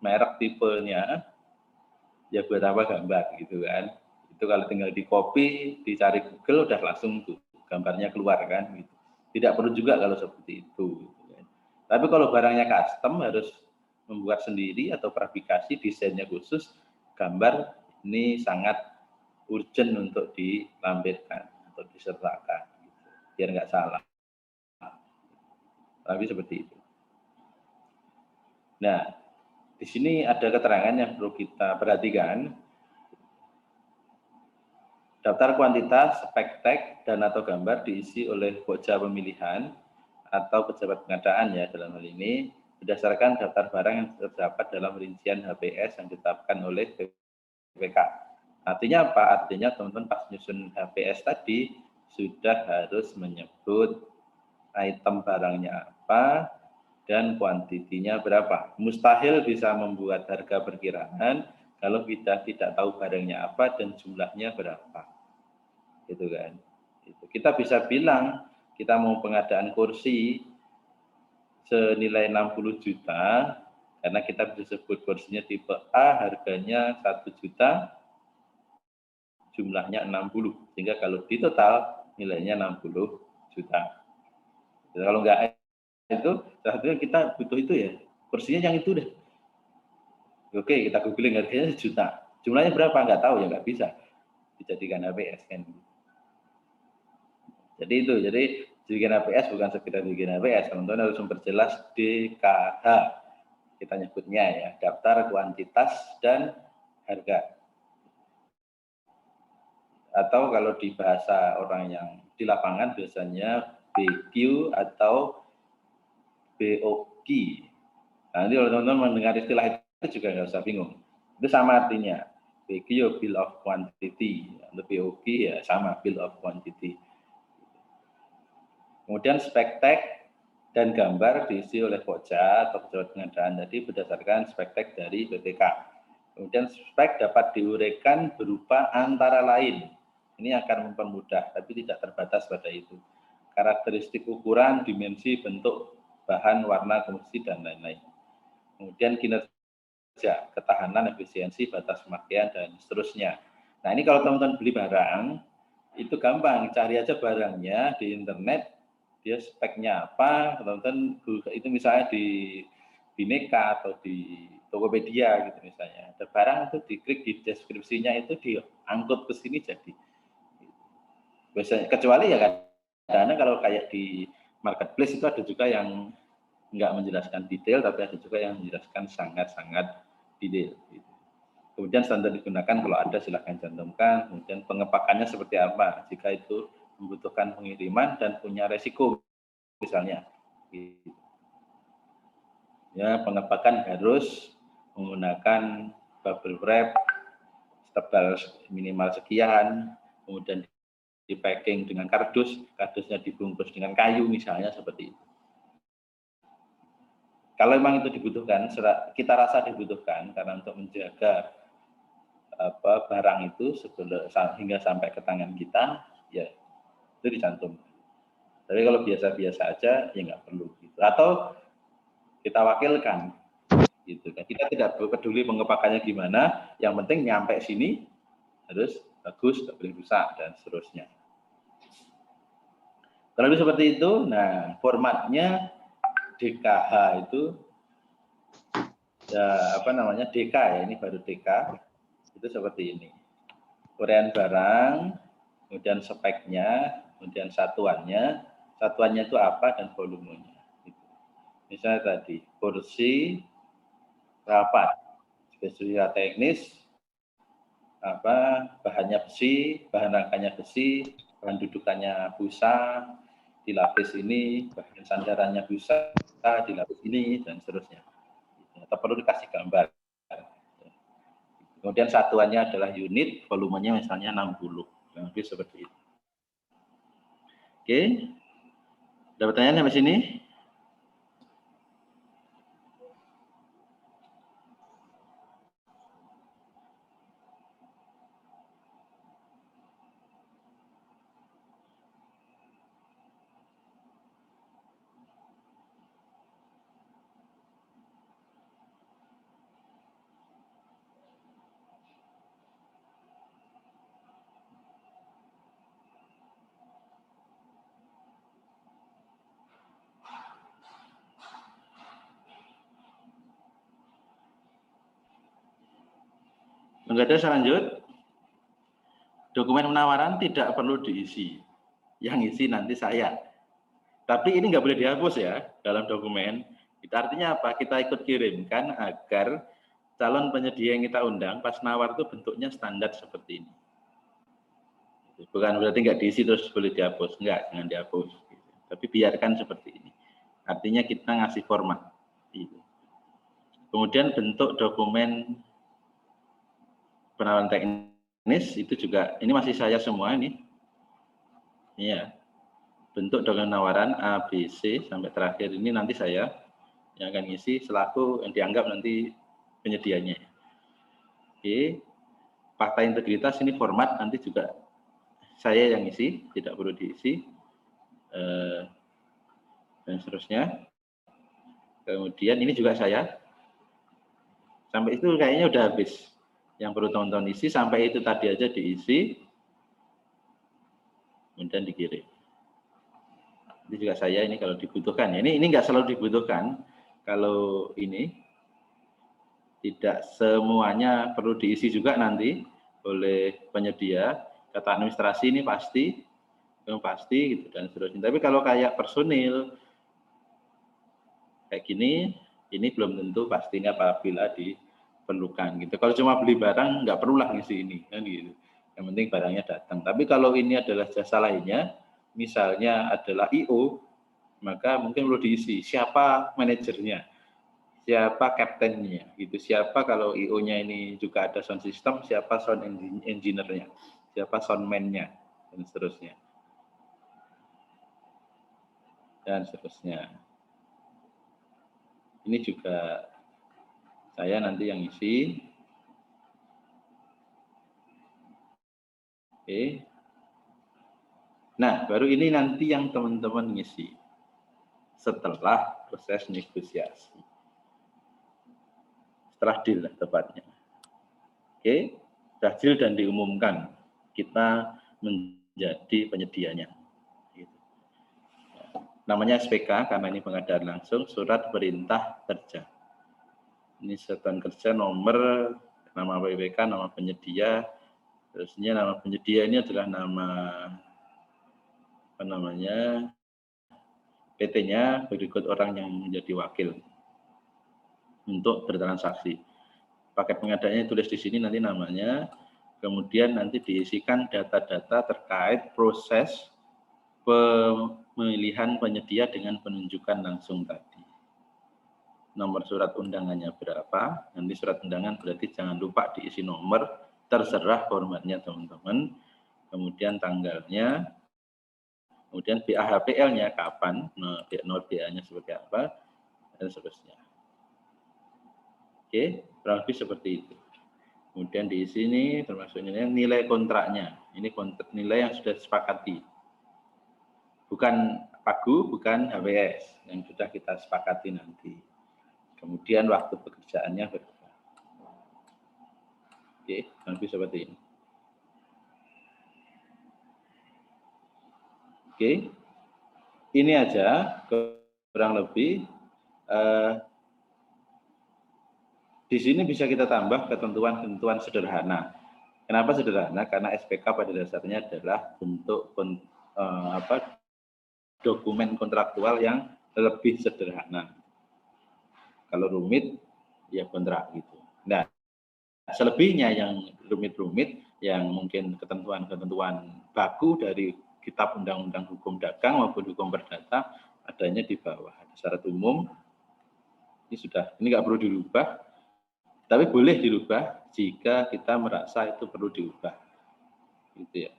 merek tipenya, ya buat apa gambar gitu kan. Itu kalau tinggal di copy, dicari Google udah langsung tuh gambarnya keluar kan. Gitu. Tidak perlu juga kalau seperti itu. Gitu kan. Tapi kalau barangnya custom harus membuat sendiri atau aplikasi desainnya khusus, gambar ini sangat urgent untuk dilampirkan atau disertakan, gitu. Biar nggak salah. Tapi seperti itu. Nah, di sini ada keterangan yang perlu kita perhatikan. Daftar kuantitas, spek tag, dan atau gambar diisi oleh pokja pemilihan atau pejabat pengadaan ya dalam hal ini berdasarkan daftar barang yang terdapat dalam rincian HPS yang ditetapkan oleh BPK. Artinya apa? Artinya teman-teman pas nyusun HPS tadi sudah harus menyebut item barangnya apa dan kuantitinya berapa. Mustahil bisa membuat harga perkiraan kalau kita tidak tahu barangnya apa dan jumlahnya berapa. Gitu kan. Kita bisa bilang kita mau pengadaan kursi senilai 60 juta karena kita bisa sebut kursinya tipe A harganya 1 juta. Jumlahnya 60, sehingga kalau di total nilainya 60 juta. Jadi kalau enggak itu, satunya kita butuh itu ya, kursinya yang itu deh. Oke, kita googling harganya 1 juta. Jumlahnya berapa? Enggak tahu ya, enggak bisa dijadikan HPS kan. Jadi itu, jadi jadikan HPS bukan sekedar bikin HPS, teman-teman harus memperjelas DKH. Kita nyebutnya ya, daftar kuantitas dan harga. Atau kalau di bahasa orang yang di lapangan biasanya BQ atau BOQ. Nah, nanti kalau teman-teman mendengar istilah itu juga nggak usah bingung. Itu sama artinya. BQ bill of quantity, atau BOQ ya sama bill of quantity. Kemudian spek tag dan gambar diisi oleh pokja atau pejabat pengadaan tadi berdasarkan spek tag dari BPK. Kemudian spek dapat diuraikan berupa antara lain. Ini akan mempermudah, tapi tidak terbatas pada itu. Karakteristik ukuran, dimensi, bentuk, bahan, warna, komposisi, dan lain-lain. Kemudian kinerja, ketahanan, efisiensi, batas pemakaian, dan seterusnya. Nah, ini kalau teman-teman beli barang, itu gampang. Cari aja barangnya di internet, dia speknya apa, teman-teman itu misalnya di Bineka atau di Tokopedia gitu misalnya. Ada barang itu diklik di deskripsinya itu diangkut ke sini jadi. Biasanya kecuali ya karena kalau kayak di marketplace itu ada juga yang nggak menjelaskan detail, tapi ada juga yang menjelaskan sangat-sangat detail. Kemudian standar digunakan kalau ada silahkan cantumkan. Kemudian pengepakannya seperti apa jika itu membutuhkan pengiriman dan punya resiko misalnya. Ya pengepakan harus menggunakan bubble wrap tebal minimal sekian, kemudian di packing dengan kardusnya dibungkus dengan kayu misalnya seperti itu. Kalau memang itu dibutuhkan, kita rasa dibutuhkan karena untuk menjaga barang itu hingga sampai ke tangan kita, ya itu dicantumkan. Tapi kalau biasa-biasa aja, ya nggak perlu. Gitu. Atau kita wakilkan, gitu kan. Kita tidak peduli pengepakannya gimana, yang penting nyampe sini harus bagus, nggak boleh rusak, dan seterusnya. Kalau seperti itu, nah formatnya DKH itu ya DK ya, ini baru DK itu seperti ini. Uraian barang, kemudian speknya, kemudian satuannya itu apa dan volumenya. Gitu. Misalnya tadi kursi rapat, spesifikasi teknis, bahannya besi, bahan rangkanya besi, bahan dudukannya busa, dilapis ini, bagian sandarannya bisa dilapis ini, dan seterusnya. Atau perlu dikasih gambar. Kemudian satuannya adalah unit, volumenya misalnya 60, lebih seperti itu. Oke, ada pertanyaan sampai sini? Enggak ada, saya lanjut. Dokumen penawaran tidak perlu diisi. Yang isi nanti saya. Tapi ini nggak boleh dihapus ya dalam dokumen. Itu artinya apa? Kita ikut kirimkan agar calon penyedia yang kita undang pas nawar itu bentuknya standar seperti ini. Bukan berarti nggak diisi terus boleh dihapus. Enggak, jangan dihapus. Tapi biarkan seperti ini. Artinya kita ngasih format. Kemudian bentuk dokumen penawaran teknis itu juga, ini masih saya semua ini. Iya. Bentuk dokumen penawaran A, B, C sampai terakhir ini nanti saya yang akan ngisi selaku yang dianggap nanti penyedianya. Oke. Fakta integritas ini format nanti juga saya yang isi, tidak perlu diisi. Dan seterusnya. Kemudian ini juga saya. Sampai itu kayaknya udah habis. Yang perlu teman-teman isi, sampai itu tadi aja diisi. Kemudian dikirim. Ini juga saya ini kalau dibutuhkan. Ini nggak selalu dibutuhkan. Kalau ini tidak semuanya perlu diisi juga nanti oleh penyedia. Kata administrasi ini pasti gitu dan seterusnya. Tapi kalau kayak personil kayak gini, ini belum tentu pastinya apabila diperlukan gitu. Kalau cuma beli barang nggak perlulah ngisi ini kan gitu. Yang penting barangnya datang. Tapi kalau ini adalah jasa lainnya, misalnya adalah IO, maka mungkin perlu diisi siapa manajernya, siapa kaptennya, gitu. Siapa kalau IO-nya ini juga ada sound system, siapa sound engineer-nya, siapa soundman-nya, dan seterusnya. Dan seterusnya. Ini juga saya nanti yang isi. Oke. Nah, baru ini nanti yang teman-teman ngisi setelah proses negosiasi. Setelah deal lah tepatnya. Oke, setelah deal dan diumumkan, kita menjadi penyedianya. Gitu. Namanya SPK, karena ini pengadaan langsung, surat perintah kerja. Ini satuan kerja nomor, nama PPK, nama penyedia, terusnya nama penyedia ini adalah nama apa namanya PT-nya, berikut orang yang menjadi wakil untuk bertransaksi. Paket pengadaannya tulis di sini nanti namanya, kemudian nanti diisikan data-data terkait proses pemilihan penyedia dengan penunjukan langsung tadi. Nomor surat undangannya berapa, nanti surat undangan berarti jangan lupa diisi nomor, terserah formatnya teman-teman, kemudian tanggalnya, kemudian BAHPL-nya kapan, nomor BA-nya seperti apa, dan seterusnya. Oke, kurang lebih seperti itu. Kemudian di sini termasuk nilai kontraknya, ini kontrak nilai yang sudah disepakati. Bukan pagu, bukan HWS, yang sudah kita sepakati nanti. Kemudian waktu pekerjaannya berapa. Oke, lebih seperti ini. Oke, ini aja kurang lebih. Di sini bisa kita tambah ketentuan-ketentuan sederhana. Kenapa sederhana? Karena SPK pada dasarnya adalah bentuk dokumen kontraktual yang lebih sederhana. Kalau rumit, ya kontrak gitu. Nah, selebihnya yang rumit-rumit, yang mungkin ketentuan-ketentuan baku dari kitab undang-undang hukum dagang maupun hukum perdata adanya di bawah. Syarat umum ini nggak perlu dirubah, tapi boleh dirubah jika kita merasa itu perlu diubah, gitu ya.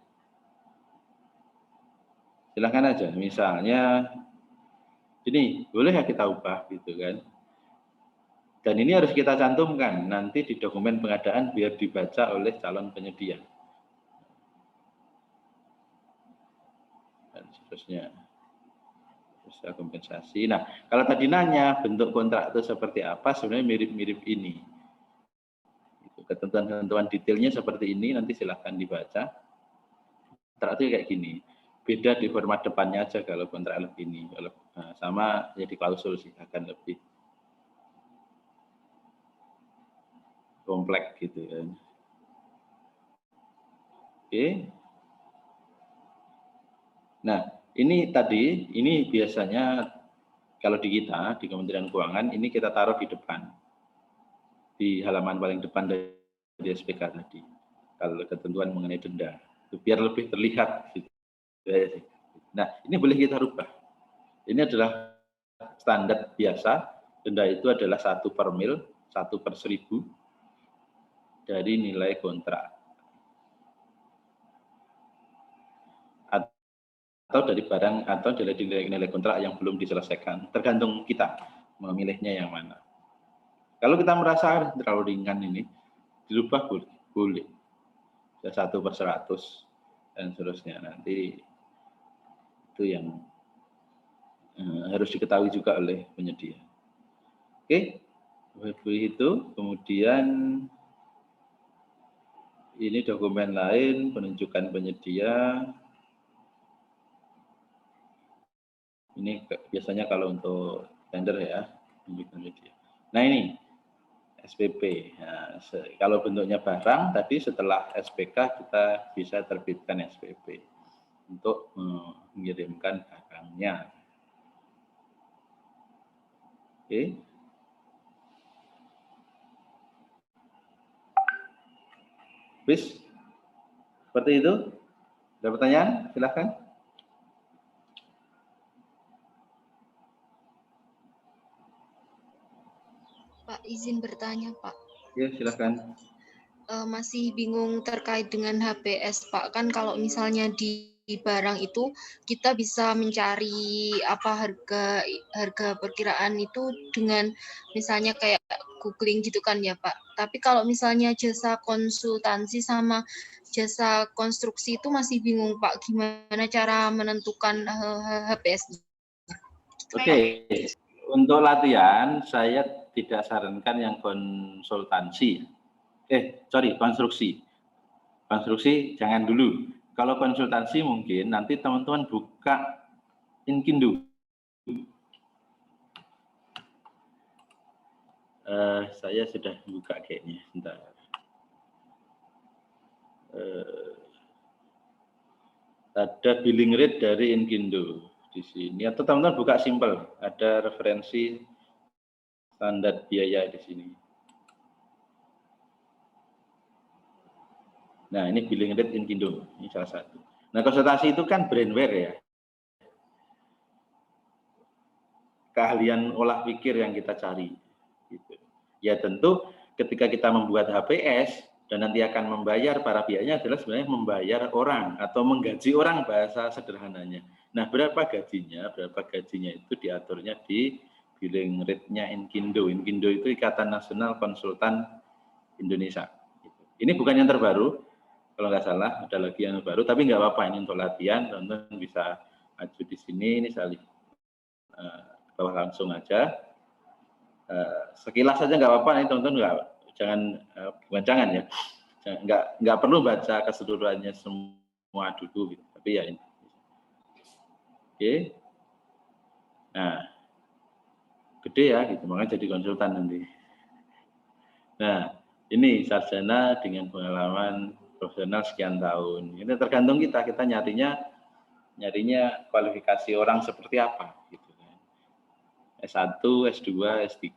Silahkan aja, misalnya ini boleh ya kita ubah, gitu kan. Dan ini harus kita cantumkan nanti di dokumen pengadaan biar dibaca oleh calon penyedia. Dan seterusnya. Usaha kompensasi. Nah, kalau tadi nanya bentuk kontrak itu seperti apa, sebenarnya mirip-mirip ini. Ketentuan-ketentuan detailnya seperti ini, nanti silahkan dibaca. Kontrak itu kayak gini. Beda di format depannya aja kalau kontrak lebih ini. Sama jadi klausul sih, akan lebih kompleks gitu kan. Oke. Nah, ini biasanya kalau di kita, di Kementerian Keuangan, ini kita taruh di depan. Di halaman paling depan dari SPK tadi. Kalau ketentuan mengenai denda. Itu biar lebih terlihat. Gitu. Nah, ini boleh kita rubah. Ini adalah standar biasa. Denda itu adalah 1 per mil, 1 per 1000 dari nilai kontrak. Atau dari barang atau dari nilai kontrak yang belum diselesaikan, tergantung kita memilihnya yang mana. Kalau kita merasa terlalu ringan ini, dirubah boleh. 1 per 100 dan seterusnya. Nanti itu yang harus diketahui juga oleh penyedia. Oke, itu kemudian ini dokumen lain penunjukan penyedia. Ini biasanya kalau untuk tender ya, penunjukan media. Nah ini SPP. Nah, kalau bentuknya barang, tadi setelah SPK kita bisa terbitkan SPP untuk mengirimkan barangnya. Oke. Bis, seperti itu. Ada pertanyaan? Silahkan. Pak, izin bertanya, Pak. Ya, silakan. Masih bingung terkait dengan HPS, Pak. Kan kalau misalnya di barang itu kita bisa mencari harga perkiraan itu dengan misalnya kayak googling gitu kan ya, Pak. Tapi kalau misalnya jasa konsultansi sama jasa konstruksi itu masih bingung, Pak. Gimana cara menentukan HPS? Oke. Untuk latihan saya tidak sarankan yang konsultansi. Konstruksi. Konstruksi jangan dulu. Kalau konsultansi mungkin nanti teman-teman buka Inkindo. Saya sudah buka kayaknya. Bentar. Ada billing rate dari Inkindo di sini. Atau teman-teman buka simpel. Ada referensi standar biaya di sini. Nah, ini billing rate Inkindo. Ini salah satu. Nah, konsultasi itu kan brandware ya. Keahlian olah pikir yang kita cari. Gitu. Ya tentu ketika kita membuat HPS dan nanti akan membayar para pihaknya adalah sebenarnya membayar orang atau menggaji orang bahasa sederhananya. Nah, berapa gajinya? Berapa gajinya itu diaturnya di billing rate-nya Inkindo. Inkindo itu Ikatan Nasional Konsultan Indonesia. Ini bukan yang terbaru, kalau nggak salah ada lagi yang baru, tapi nggak apa-apa ini untuk latihan, teman-teman bisa maju di sini, ini saya bawah langsung aja. Sekilas saja nggak apa-apa, nih teman-teman jangan ya, nggak perlu baca keseluruhannya semua dulu, gitu. Tapi ya ini. Oke. Nah, gede ya, gitu, makanya jadi konsultan nanti. Nah, ini sarjana dengan pengalaman profesional sekian tahun. Ini tergantung kita nyarinya kualifikasi orang seperti apa, gitu. S1, S2, S3,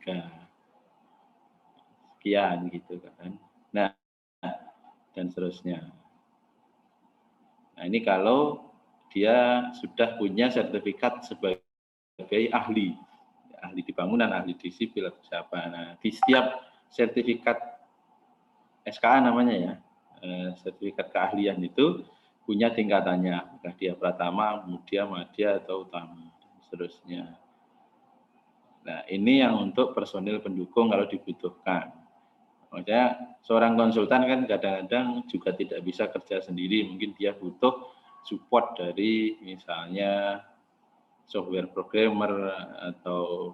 sekian gitu kan. Nah, dan seterusnya. Nah, ini kalau dia sudah punya sertifikat sebagai ahli di bangunan, ahli di sipil atau siapa. Nah, di setiap sertifikat SKA namanya ya, sertifikat keahlian itu punya tingkatannya, apakah dia pratama, mudia, madya, atau utama, dan seterusnya. Nah, ini yang untuk personil pendukung kalau dibutuhkan. Maksudnya seorang konsultan kan kadang-kadang juga tidak bisa kerja sendiri, mungkin dia butuh support dari misalnya software programmer atau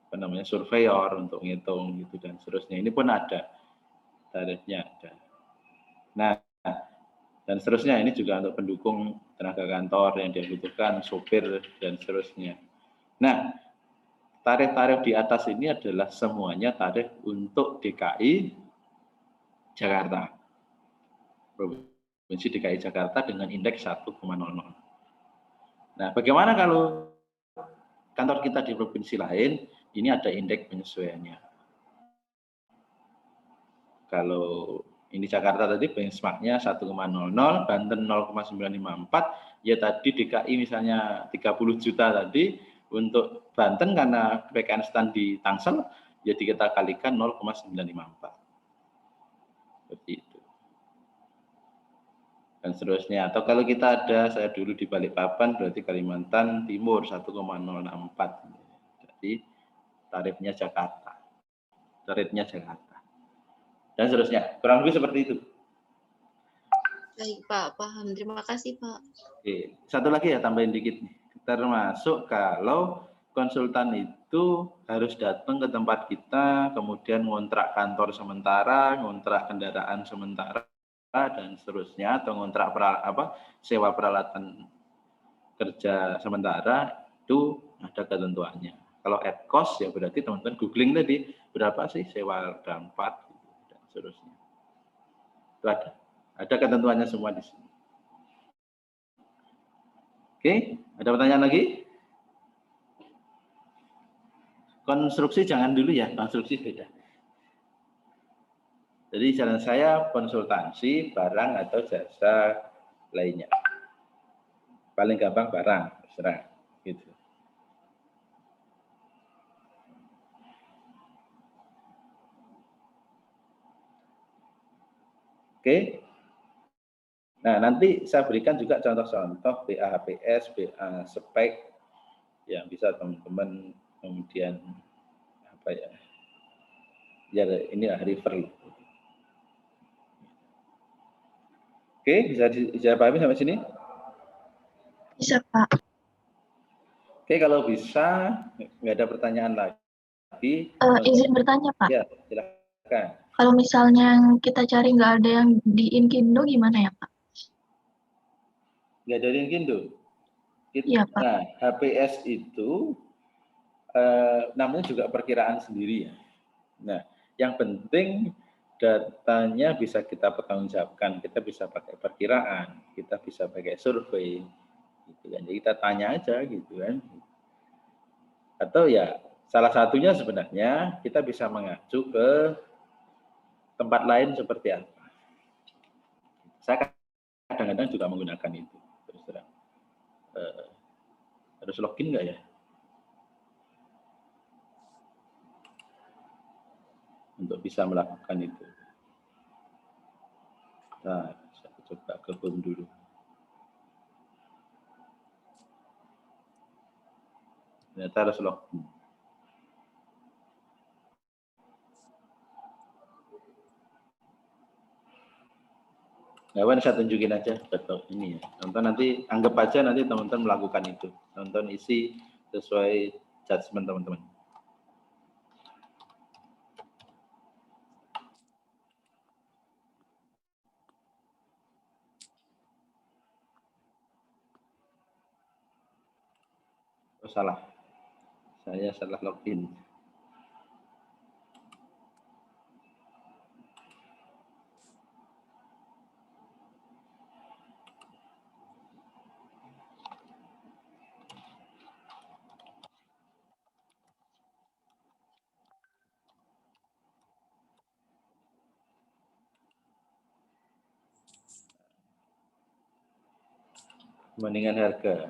apa namanya surveyor untuk ngitung gitu dan seterusnya. Ini pun ada tarifnya ada. Nah, dan seterusnya ini juga untuk pendukung tenaga kantor yang dia butuhkan, sopir dan seterusnya. Nah, tarif-tarif di atas ini adalah semuanya tarif untuk DKI Jakarta. Provinsi DKI Jakarta dengan indeks 1,00. Nah, bagaimana kalau kantor kita di provinsi lain, ini ada indeks penyesuaiannya. Kalau ini Jakarta tadi benchmarknya 1,00, Banten 0,954, ya tadi DKI misalnya 30 juta tadi, untuk Banten karena PKN stand di Tangsel, jadi kita kalikan 0,954. Seperti itu. Dan seterusnya. Atau kalau kita ada, saya dulu di Balikpapan, berarti Kalimantan Timur 1,064. Jadi tarifnya Jakarta. Tarifnya Jakarta. Dan seterusnya. Kurang lebih seperti itu. Baik Pak, paham. Terima kasih Pak. Oke. Satu lagi ya, tambahin dikit nih. Termasuk kalau konsultan itu harus datang ke tempat kita, kemudian ngontrak kantor sementara, ngontrak kendaraan sementara, dan seterusnya, atau ngontrak sewa peralatan kerja sementara, itu ada ketentuannya. Kalau at cost ya berarti teman-teman googling tadi, berapa sih sewa dampak, dan seterusnya. Itu ada ketentuannya semua di sini. Oke, ada pertanyaan lagi? Konstruksi jangan dulu ya, konstruksi beda. Jadi saran saya konsultansi, barang atau jasa lainnya. Paling gampang barang, terserah. Gitu. Oke. Nah, nanti saya berikan juga contoh-contoh BAHPS, BA spek yang bisa teman-teman kemudian apa ya? Ya ini refer. Oke, bisa pahami sampai sini? Bisa, Pak. Oke, kalau bisa nggak ada pertanyaan lagi. Izin bertanya, Pak. Ya, silakan. Kalau misalnya yang kita cari nggak ada yang di Inkindo gimana ya, Pak? Nggak ada Inkindo? Iya, Pak. Nah, HPS itu namanya juga perkiraan sendiri ya. Nah, yang penting datanya bisa kita pertanggungjawabkan. Kita bisa pakai perkiraan, kita bisa pakai survei, gitu kan. Jadi kita tanya aja gitu kan. Atau ya salah satunya sebenarnya kita bisa mengacu ke tempat lain seperti apa. Saya kadang-kadang juga menggunakan itu. Terus terang. Harus login nggak ya? Untuk bisa melakukan itu. Nah, saya coba ke Chrome dulu. Ternyata harus login. Nah, saya tunjukin aja betul ini ya. Nonton nanti anggap aja nanti teman-teman melakukan itu. Nonton isi sesuai judgement teman-teman. Oh, salah. Saya salah login. Perbandingan harga.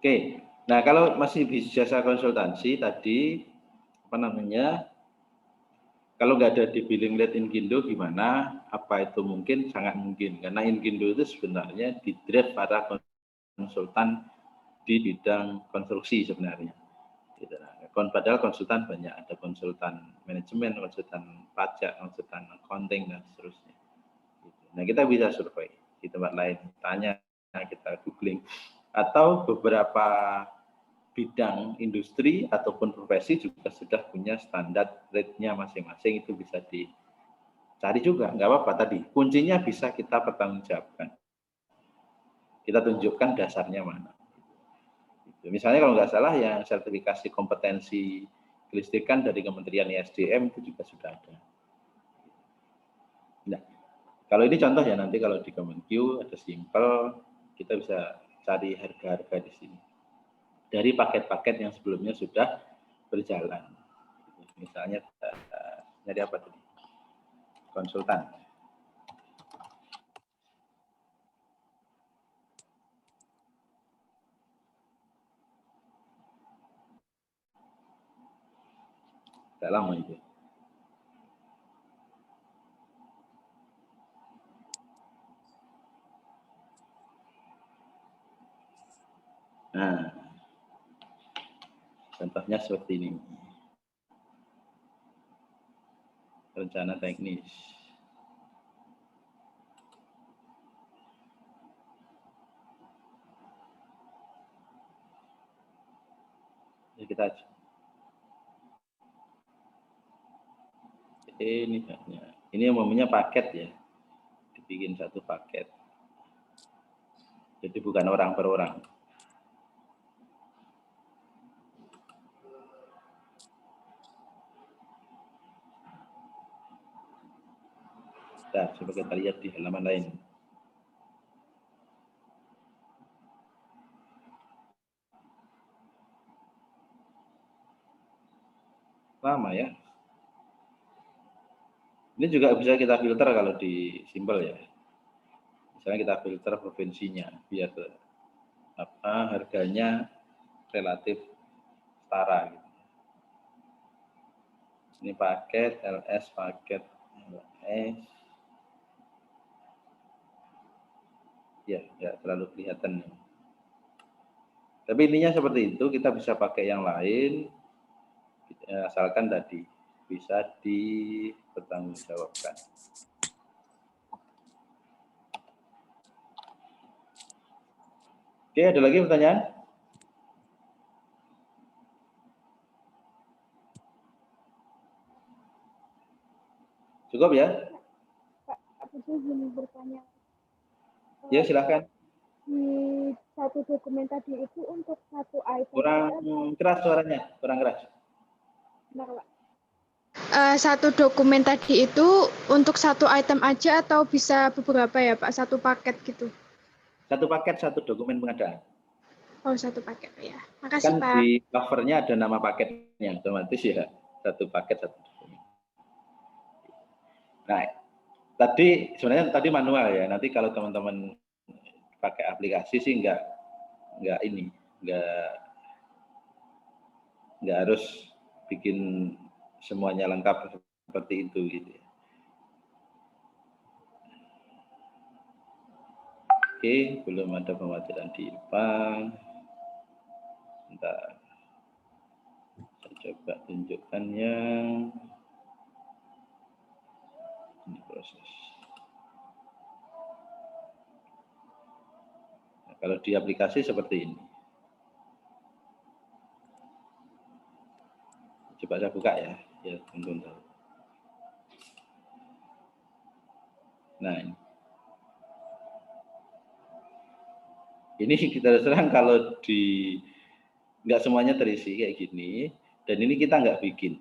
Oke, nah kalau masih bisa jasa konsultansi tadi, apa namanya, kalau nggak ada di billing rate Inkindo gimana? Apa itu mungkin? Sangat mungkin, karena Inkindo itu sebenarnya di drive para konsultan di bidang konstruksi sebenarnya. Padahal konsultan banyak, ada konsultan manajemen, konsultan pajak, konsultan accounting, dan seterusnya. Nah, kita bisa survei di tempat lain, tanya, kita googling. Atau beberapa bidang industri ataupun profesi juga sudah punya standar rate-nya masing-masing, itu bisa dicari juga, nggak apa-apa tadi. Kuncinya bisa kita pertanggungjawabkan. Kita tunjukkan dasarnya mana. Misalnya kalau nggak salah yang sertifikasi kompetensi kelistrikan dari Kementerian ESDM itu juga sudah ada. Nah, kalau ini contoh ya, nanti kalau di Kemenq ada simpel, kita bisa cari harga-harga di sini. Dari paket-paket yang sebelumnya sudah berjalan. Misalnya, nyari apa tadi? Konsultan. Tidak lama itu. Nah, contohnya seperti ini. Rencana teknis. Ya, kita aja. Ini hanya. Ini umumnya paket ya. Dibikin satu paket. Jadi bukan orang per orang. Nah, coba kita lihat di halaman lain. Lama ya. Ini juga bisa kita filter kalau di simpel ya. Misalnya kita filter provinsinya biar harganya relatif setara. Gitu. Ini paket LS, paket LS. Ya, nggak terlalu kelihatan. Tapi intinya seperti itu, kita bisa pakai yang lain, asalkan tadi bisa dipertanggungjawabkan. Oke, ada lagi pertanyaan? Cukup ya? Pak, aku tuh ingin bertanya. Ya, silakan. Di satu dokumen tadi itu untuk satu item. Kurang keras suaranya, kurang keras. Benar, Pak. Satu dokumen tadi itu untuk satu item aja atau bisa beberapa ya Pak? Satu paket gitu? Satu paket, satu dokumen pengadaan. Oh, satu paket ya. Makasih Kan Pak. di covernya ada nama paketnya, otomatis ya satu paket, satu dokumen. Nah, tadi sebenarnya tadi manual ya. Nanti kalau teman-teman pakai aplikasi sih nggak harus bikin semuanya lengkap seperti itu gitu ya. Oke, belum ada pemajaran di IPA. Bentar. Saya coba tunjukkannya. Ini proses. Nah, kalau di aplikasi seperti ini. Coba saya buka ya, teman-teman tahu. Nah, ini kita serang kalau nggak semuanya terisi kayak gini, dan ini kita nggak bikin.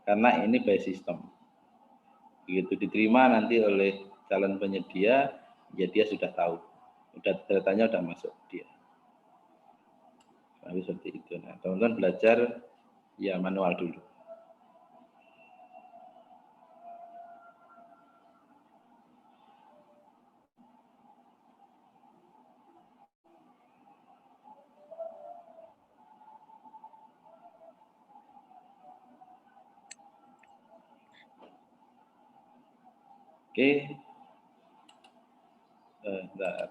Karena ini by system. Begitu diterima nanti oleh calon penyedia, ya dia sudah tahu. Datanya sudah masuk dia. Tapi seperti itu. Nah, teman-teman belajar ya manual dulu. Oke. Bentar.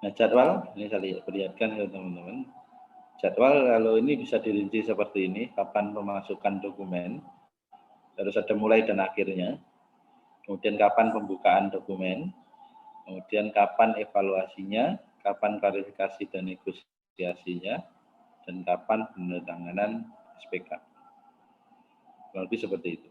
Nah, jadwal ini saya perlihatkan ke teman-teman. Jadwal kalau ini bisa dirinci seperti ini, kapan pemasukan dokumen, harus ada mulai dan akhirnya, kemudian kapan pembukaan dokumen, kemudian kapan evaluasinya, kapan klarifikasi dan negosiasinya, dan kapan penandatanganan SPK. Kurang lebih seperti itu.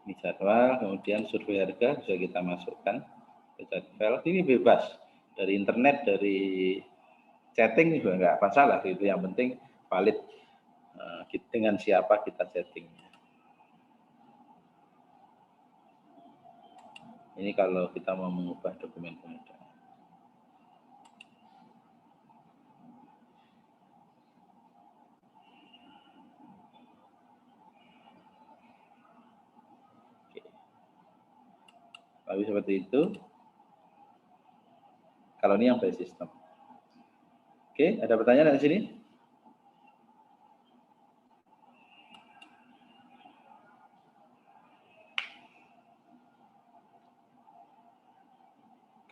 Ini jadwal, kemudian survei harga bisa kita masukkan ke jadwal. Ini bebas dari internet, dari chatting juga nggak masalah gitu. Yang penting valid dengan siapa kita chatting. Ini kalau kita mau mengubah dokumen pengadaan. Tapi seperti itu. Kalau ini yang by system. Oke, ada pertanyaan di sini?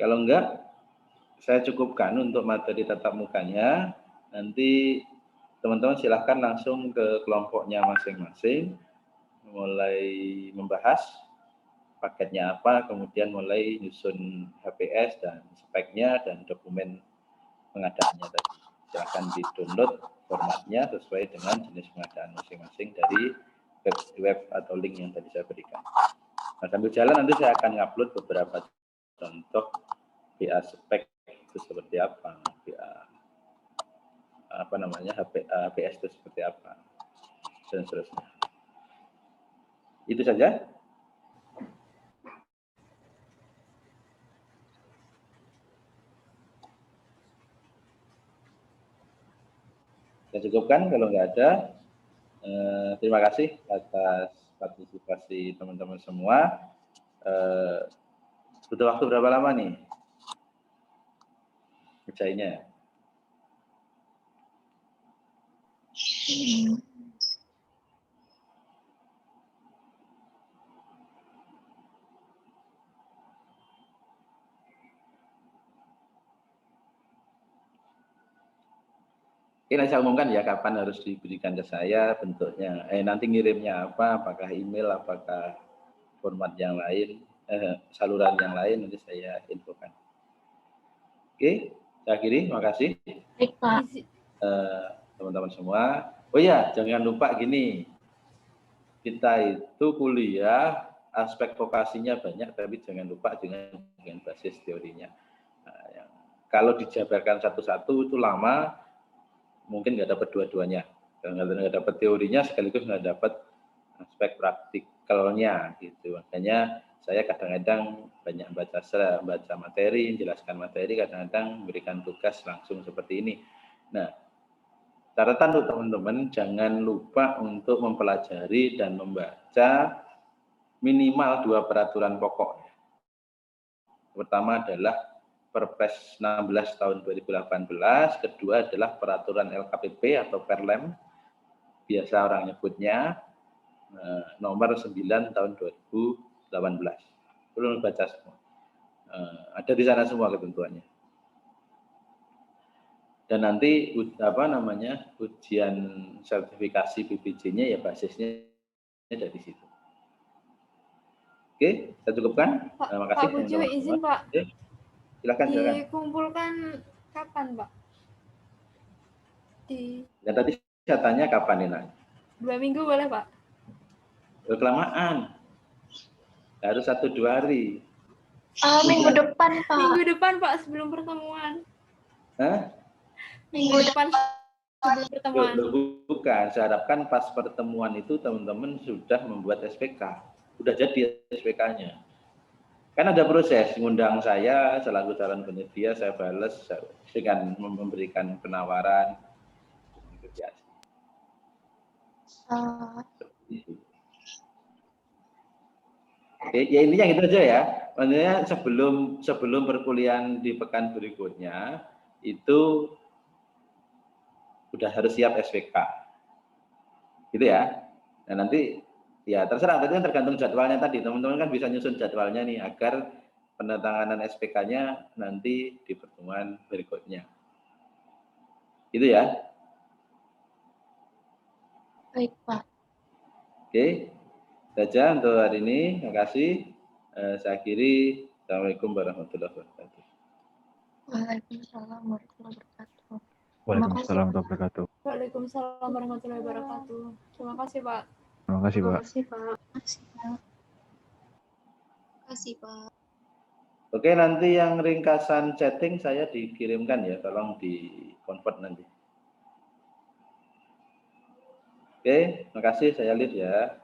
Kalau enggak, saya cukupkan untuk materi tatap mukanya. Nanti teman-teman silahkan langsung ke kelompoknya masing-masing, mulai membahas paketnya apa, kemudian mulai nyusun HPS dan speknya dan dokumen pengadaannya tadi. Silahkan di-download formatnya sesuai dengan jenis pengadaan masing-masing dari web atau link yang tadi saya berikan. Nah, sambil jalan nanti saya akan upload beberapa contoh BA spek itu seperti apa, HPS itu seperti apa, dan seterusnya. Itu saja. Saya cukupkan kalau nggak ada. Terima kasih atas partisipasi teman-teman semua. Butuh waktu berapa lama nih kerjanya? Ini saya umumkan ya kapan harus diberikan ke saya bentuknya. Nanti ngirimnya apa? Apakah email? Apakah format yang lain? Saluran yang lain nanti saya infokan. Oke, saya akhiri. Terima kasih. Baik, Pak. Teman-teman semua. Oh ya, jangan lupa gini. Kita itu kuliah aspek vokasinya banyak, tapi jangan lupa dengan basis teorinya. Nah, kalau dijabarkan satu-satu itu lama, mungkin nggak dapat dua-duanya. Nggak dapat teorinya sekaligus nggak dapat aspek praktikalnya gitu. Makanya saya kadang-kadang banyak baca materi, menjelaskan materi, kadang-kadang memberikan tugas langsung seperti ini. Nah, catatan untuk teman-teman, jangan lupa untuk mempelajari dan membaca minimal 2 peraturan pokok. Pertama adalah Perpres 16 tahun 2018, kedua adalah peraturan LKPP atau Perlem, biasa orang nyebutnya, nomor 9 tahun 2018. Perlu baca semua. Ada di sana semua ketentuannya. Dan nanti ujian sertifikasi BPJ-nya ya basisnya dari situ. Oke, saya cukupkan. Terima kasih. Pak Pujo, izin Pak. Silakan. Dikumpulkan kapan, Pak? Ya, tadi saya tanya kapan ini? 2 minggu boleh, Pak? Kelamaan. Harus 1-2 hari. Minggu depan, Pak. Minggu depan, Pak, sebelum pertemuan. Hah? Minggu depan sebelum pertemuan. Bukan, saya harapkan pas pertemuan itu teman-teman sudah membuat SPK. Udah jadi SPK-nya. Kan ada proses, ngundang saya selaku calon penyedia, saya balas dengan memberikan penawaran. Oke, ya intinya gitu aja ya. Maksudnya sebelum perkuliahan di pekan berikutnya itu udah harus siap SPK. Gitu ya. Nah, nanti ya terserah, tadi kan tergantung jadwalnya tadi. Teman-teman kan bisa nyusun jadwalnya nih agar penandatanganan SPK-nya nanti di pertemuan berikutnya. Gitu ya. Baik, Pak. Oke. Saja untuk hari ini. Terima kasih. Saya akhiri. Assalamualaikum warahmatullahi wabarakatuh. Waalaikumsalam warahmatullahi wabarakatuh. Waalaikumsalam warahmatullahi wabarakatuh. Waalaikumsalam warahmatullahi wabarakatuh. Terima kasih, Pak. Terima kasih, Pak. Terima kasih, Pak. Oke, nanti yang ringkasan chatting saya dikirimkan ya, tolong di convert nanti. Oke, terima kasih, saya lihat ya.